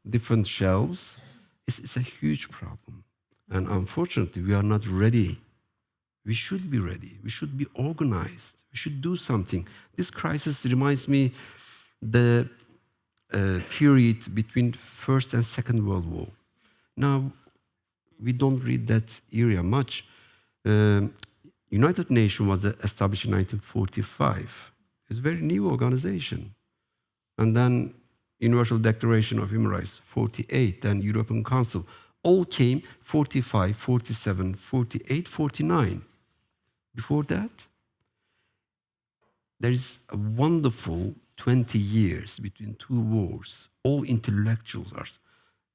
different shelves, it's a huge problem. And unfortunately, we are not ready. We should be ready. We should be organized. We should do something. This crisis reminds me the period between First and Second World War. Now, we don't read that area much. United Nations was established in 1945. It's a very new organization. And then Universal Declaration of Human Rights, 48, then European Council, all came 45, 47, 48, 49. Before that, there is a wonderful 20 years between two wars. All intellectuals are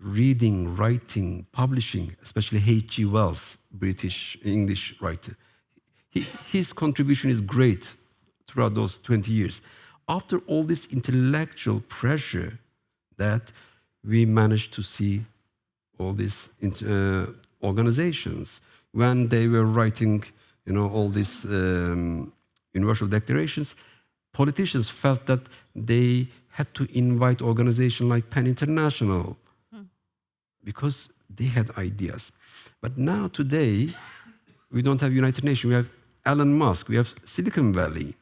reading, writing, publishing, especially H.G. Wells, British English writer. His contribution is great throughout those 20 years. After all this intellectual pressure that we managed to see all these organizations, when they were writing all these universal declarations, politicians felt that they had to invite organizations like PEN International because they had ideas. But now, today, we don't have United Nations. We have Elon Musk. We have Silicon Valley.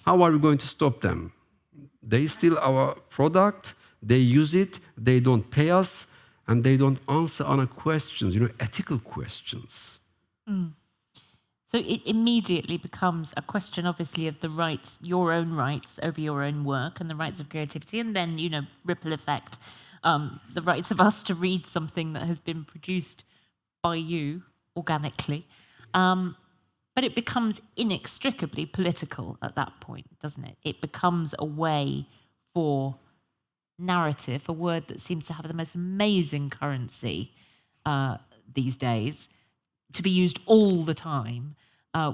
How are we going to stop them? They steal our product. They use it. They don't pay us. And they don't answer on our questions, ethical questions. So it immediately becomes a question, obviously, of the rights, your own rights over your own work and the rights of creativity, and then, ripple effect, the rights of us to read something that has been produced by you organically. But it becomes inextricably political at that point, doesn't it? It becomes a way for narrative, a word that seems to have the most amazing currency these days, to be used all the time,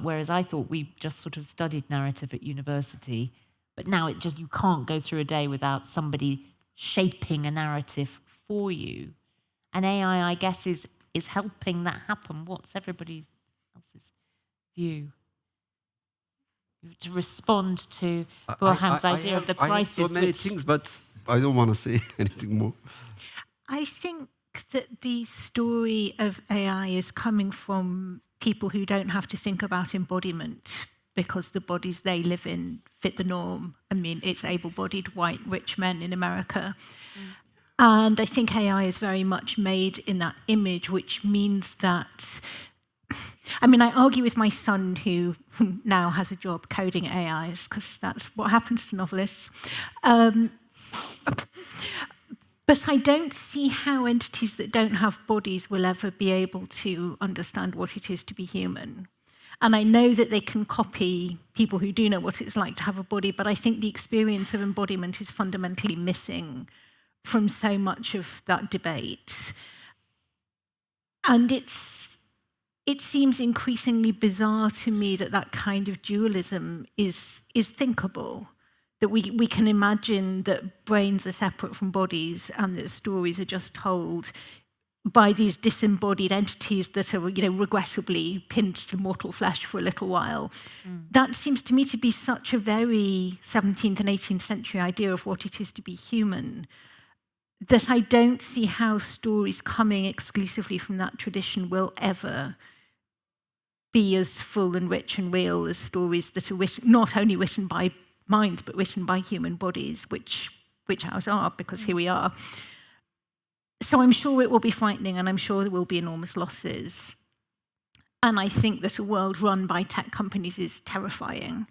whereas I thought we just sort of studied narrative at university, but now you can't go through a day without somebody shaping a narrative for you. And AI, I guess, is helping that happen. What's everybody else's view? To respond to Burhan's idea of the crisis. I have so many things, but I don't want to say anything more. I think that the story of AI is coming from people who don't have to think about embodiment because the bodies they live in fit the norm. I mean, it's able-bodied, white, rich men in America. And I think AI is very much made in that image, which means that... I argue with my son, who now has a job coding AIs, because that's what happens to novelists. But I don't see how entities that don't have bodies will ever be able to understand what it is to be human. And I know that they can copy people who do know what it's like to have a body, but I think the experience of embodiment is fundamentally missing from so much of that debate. And it seems increasingly bizarre to me that kind of dualism is thinkable. That we can imagine that brains are separate from bodies and that stories are just told by these disembodied entities that are, regrettably pinned to mortal flesh for a little while. That seems to me to be such a very 17th and 18th century idea of what it is to be human that I don't see how stories coming exclusively from that tradition will ever be as full and rich and real as stories that are not only written by minds, but written by human bodies, which ours are, because here we are. So I'm sure it will be frightening, and I'm sure there will be enormous losses. And I think that a world run by tech companies is terrifying.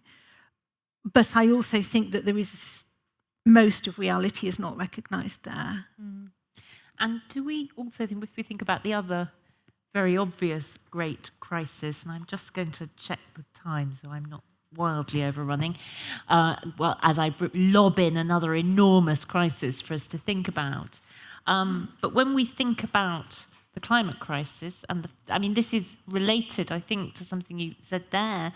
But I also think that most of reality is not recognised there. And do we also think, if we think about the other very obvious great crisis, and I'm just going to check the time so I'm not wildly overrunning. Well, as I lob in another enormous crisis for us to think about. But when we think about the climate crisis, and this is related, I think, to something you said there,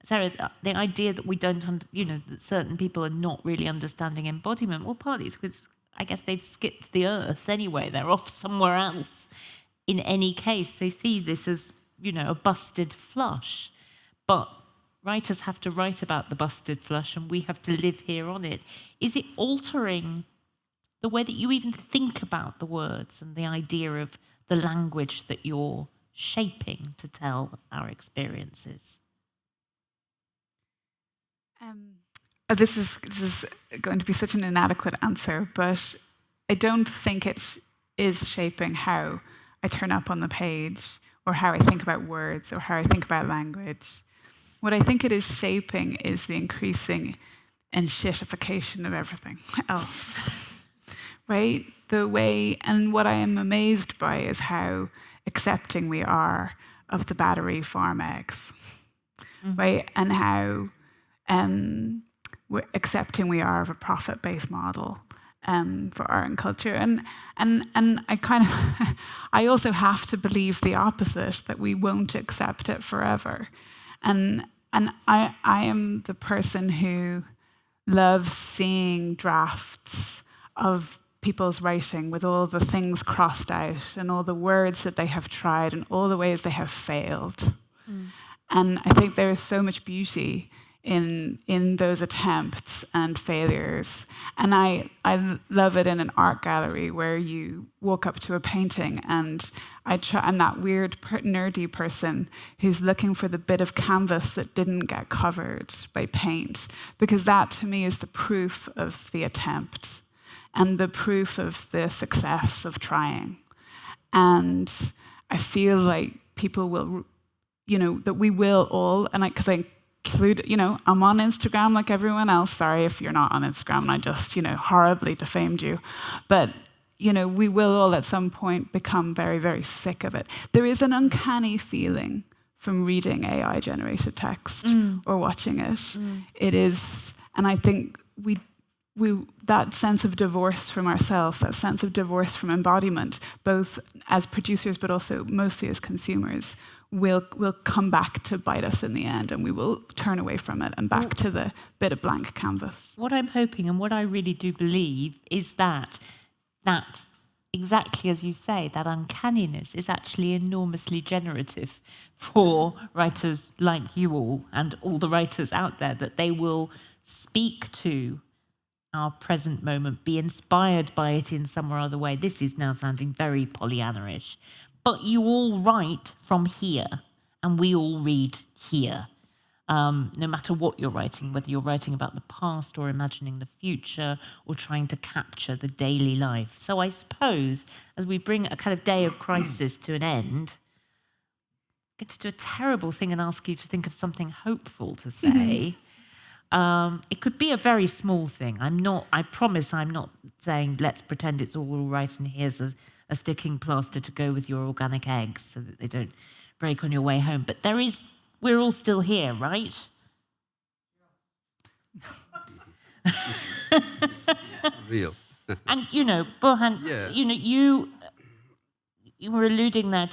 Sarah, the idea that we don't, that certain people are not really understanding embodiment. Well, partly it's because I guess they've skipped the earth anyway. They're off somewhere else. In any case, they see this as, a busted flush. But writers have to write about the busted flush, and we have to live here on it. Is it altering the way that you even think about the words and the idea of the language that you're shaping to tell our experiences? This is going to be such an inadequate answer, but I don't think it is shaping how I turn up on the page or how I think about words or how I think about language. What I think it is shaping is the increasing enshittification of everything else, right? The way, and what I am amazed by is how accepting we are of the battery farm eggs, right? And how we're accepting we are of a profit-based model for art and culture. And I kind of, I also have to believe the opposite, that we won't accept it forever. And I am the person who loves seeing drafts of people's writing with all the things crossed out and all the words that they have tried and all the ways they have failed. And I think there is so much beauty in those attempts and failures. And I love it in an art gallery where you walk up to a painting and I'm that weird nerdy person who's looking for the bit of canvas that didn't get covered by paint, because that to me is the proof of the attempt and the proof of the success of trying. And I feel like people will, that we will all, and because I include, I'm on Instagram like everyone else. Sorry if you're not on Instagram and I just, horribly defamed you. But, we will all at some point become very, very sick of it. There is an uncanny feeling from reading AI-generated text or watching it. It is, and I think we that sense of divorce from ourselves, that sense of divorce from embodiment, both as producers but also mostly as consumers, will come back to bite us in the end, and we will turn away from it and back to the bit of blank canvas. What I'm hoping, and what I really do believe, is that exactly as you say, that uncanniness is actually enormously generative for writers like you all and all the writers out there, that they will speak to our present moment, be inspired by it in some or other way. This is now sounding very Pollyanna-ish. But you all write from here, and we all read here. No matter what you're writing, whether you're writing about the past or imagining the future or trying to capture the daily life. So I suppose, as we bring a kind of day of crisis to an end, I get to do a terrible thing and ask you to think of something hopeful to say. It could be a very small thing. I promise I'm not saying let's pretend it's all right and here's a sticking plaster to go with your organic eggs so that they don't break on your way home. But we're all still here, right? Real. And, Burhan, you were alluding there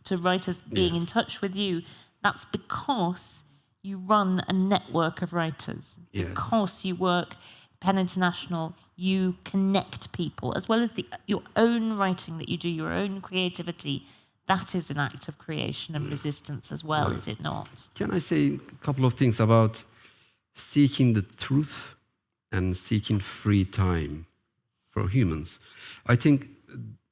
to writers being in touch with you. That's because you run a network of writers. Yes. Because you work Penn International, you connect people, as well as your own writing that you do, your own creativity. That is an act of creation and resistance as well, is it not? Can I say a couple of things about seeking the truth and seeking free time for humans? I think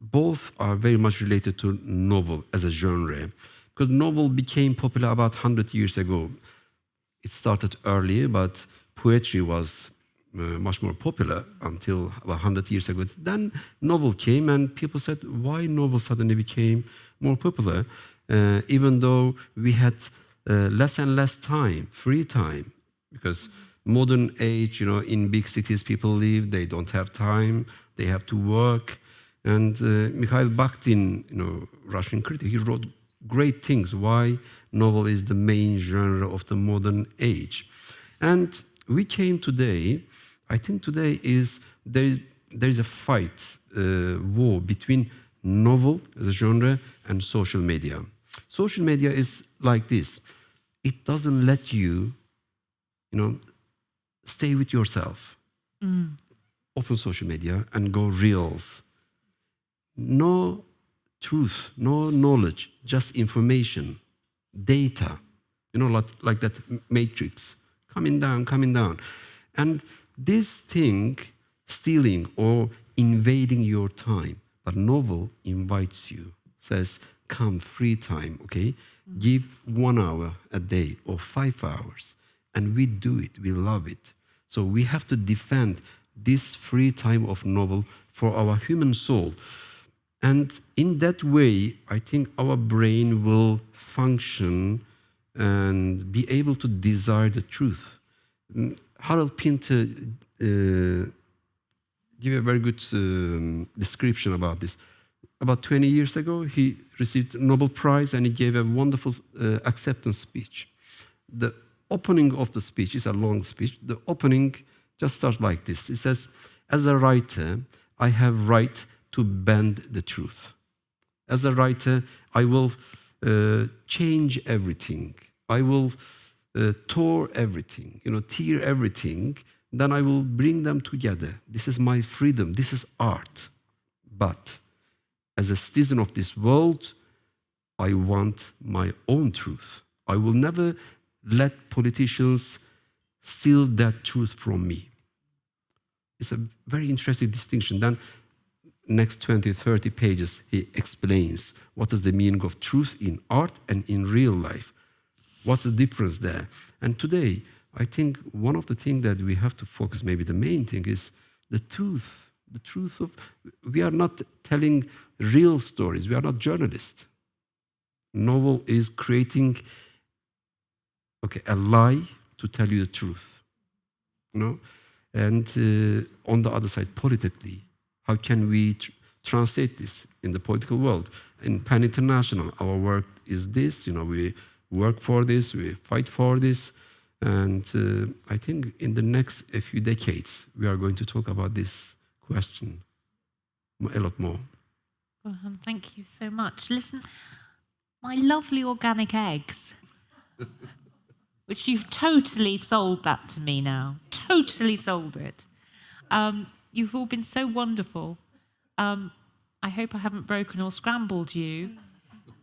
both are very much related to novel as a genre, because novel became popular about 100 years ago. It started earlier, but poetry was much more popular until about 100 years ago. Then novel came and people said, why novel suddenly became more popular, even though we had less and less time, free time, because modern age, in big cities people live, they don't have time, they have to work. And Mikhail Bakhtin, Russian critic, he wrote great things why novel is the main genre of the modern age. And we came today, I think today there is a fight, war between novel as a genre and social media. Social media is like this. It doesn't let you, stay with yourself. Open social media and go reels. No truth, no knowledge, just information, data, like that matrix, coming down. And this thing, stealing or invading your time, but novel invites you, says, come, free time, okay? Give 1 hour a day or 5 hours. And we do it, we love it. So we have to defend this free time of novel for our human soul. And in that way, I think our brain will function and be able to desire the truth. Harold Pinter gave a very good description about this. About 20 years ago, he received a Nobel Prize and he gave a wonderful acceptance speech. The opening of the speech is a long speech. The opening just starts like this. It says, as a writer, I have right to bend the truth. As a writer, I will change everything. I will tear everything, tear everything. Then I will bring them together. This is my freedom. This is art. But as a citizen of this world, I want my own truth. I will never let politicians steal that truth from me. It's a very interesting distinction. Then next 20, 30 pages, he explains what is the meaning of truth in art and in real life. What's the difference there? And today, I think one of the things that we have to focus, maybe the main thing, is the truth. The truth of, we are not telling real stories. We are not journalists. Novel is creating, a lie to tell you the truth. And on the other side, politically, how can we translate this in the political world? In Pan International, our work is this, we work for this, we fight for this. And I think in the next few decades, we are going to talk about this question a lot more. Burhan, thank you so much. Listen, my lovely organic eggs, which you've totally sold that to me now, totally sold it. You've all been so wonderful. I hope I haven't broken or scrambled you.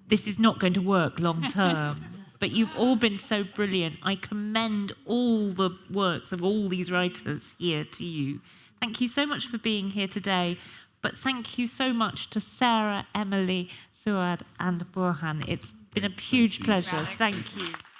This is not going to work long term, but you've all been so brilliant. I commend all the works of all these writers here to you. Thank you so much for being here today. But thank you so much to Sarah, Emilie, Suad and Burhan. It's been a huge pleasure. Thank you.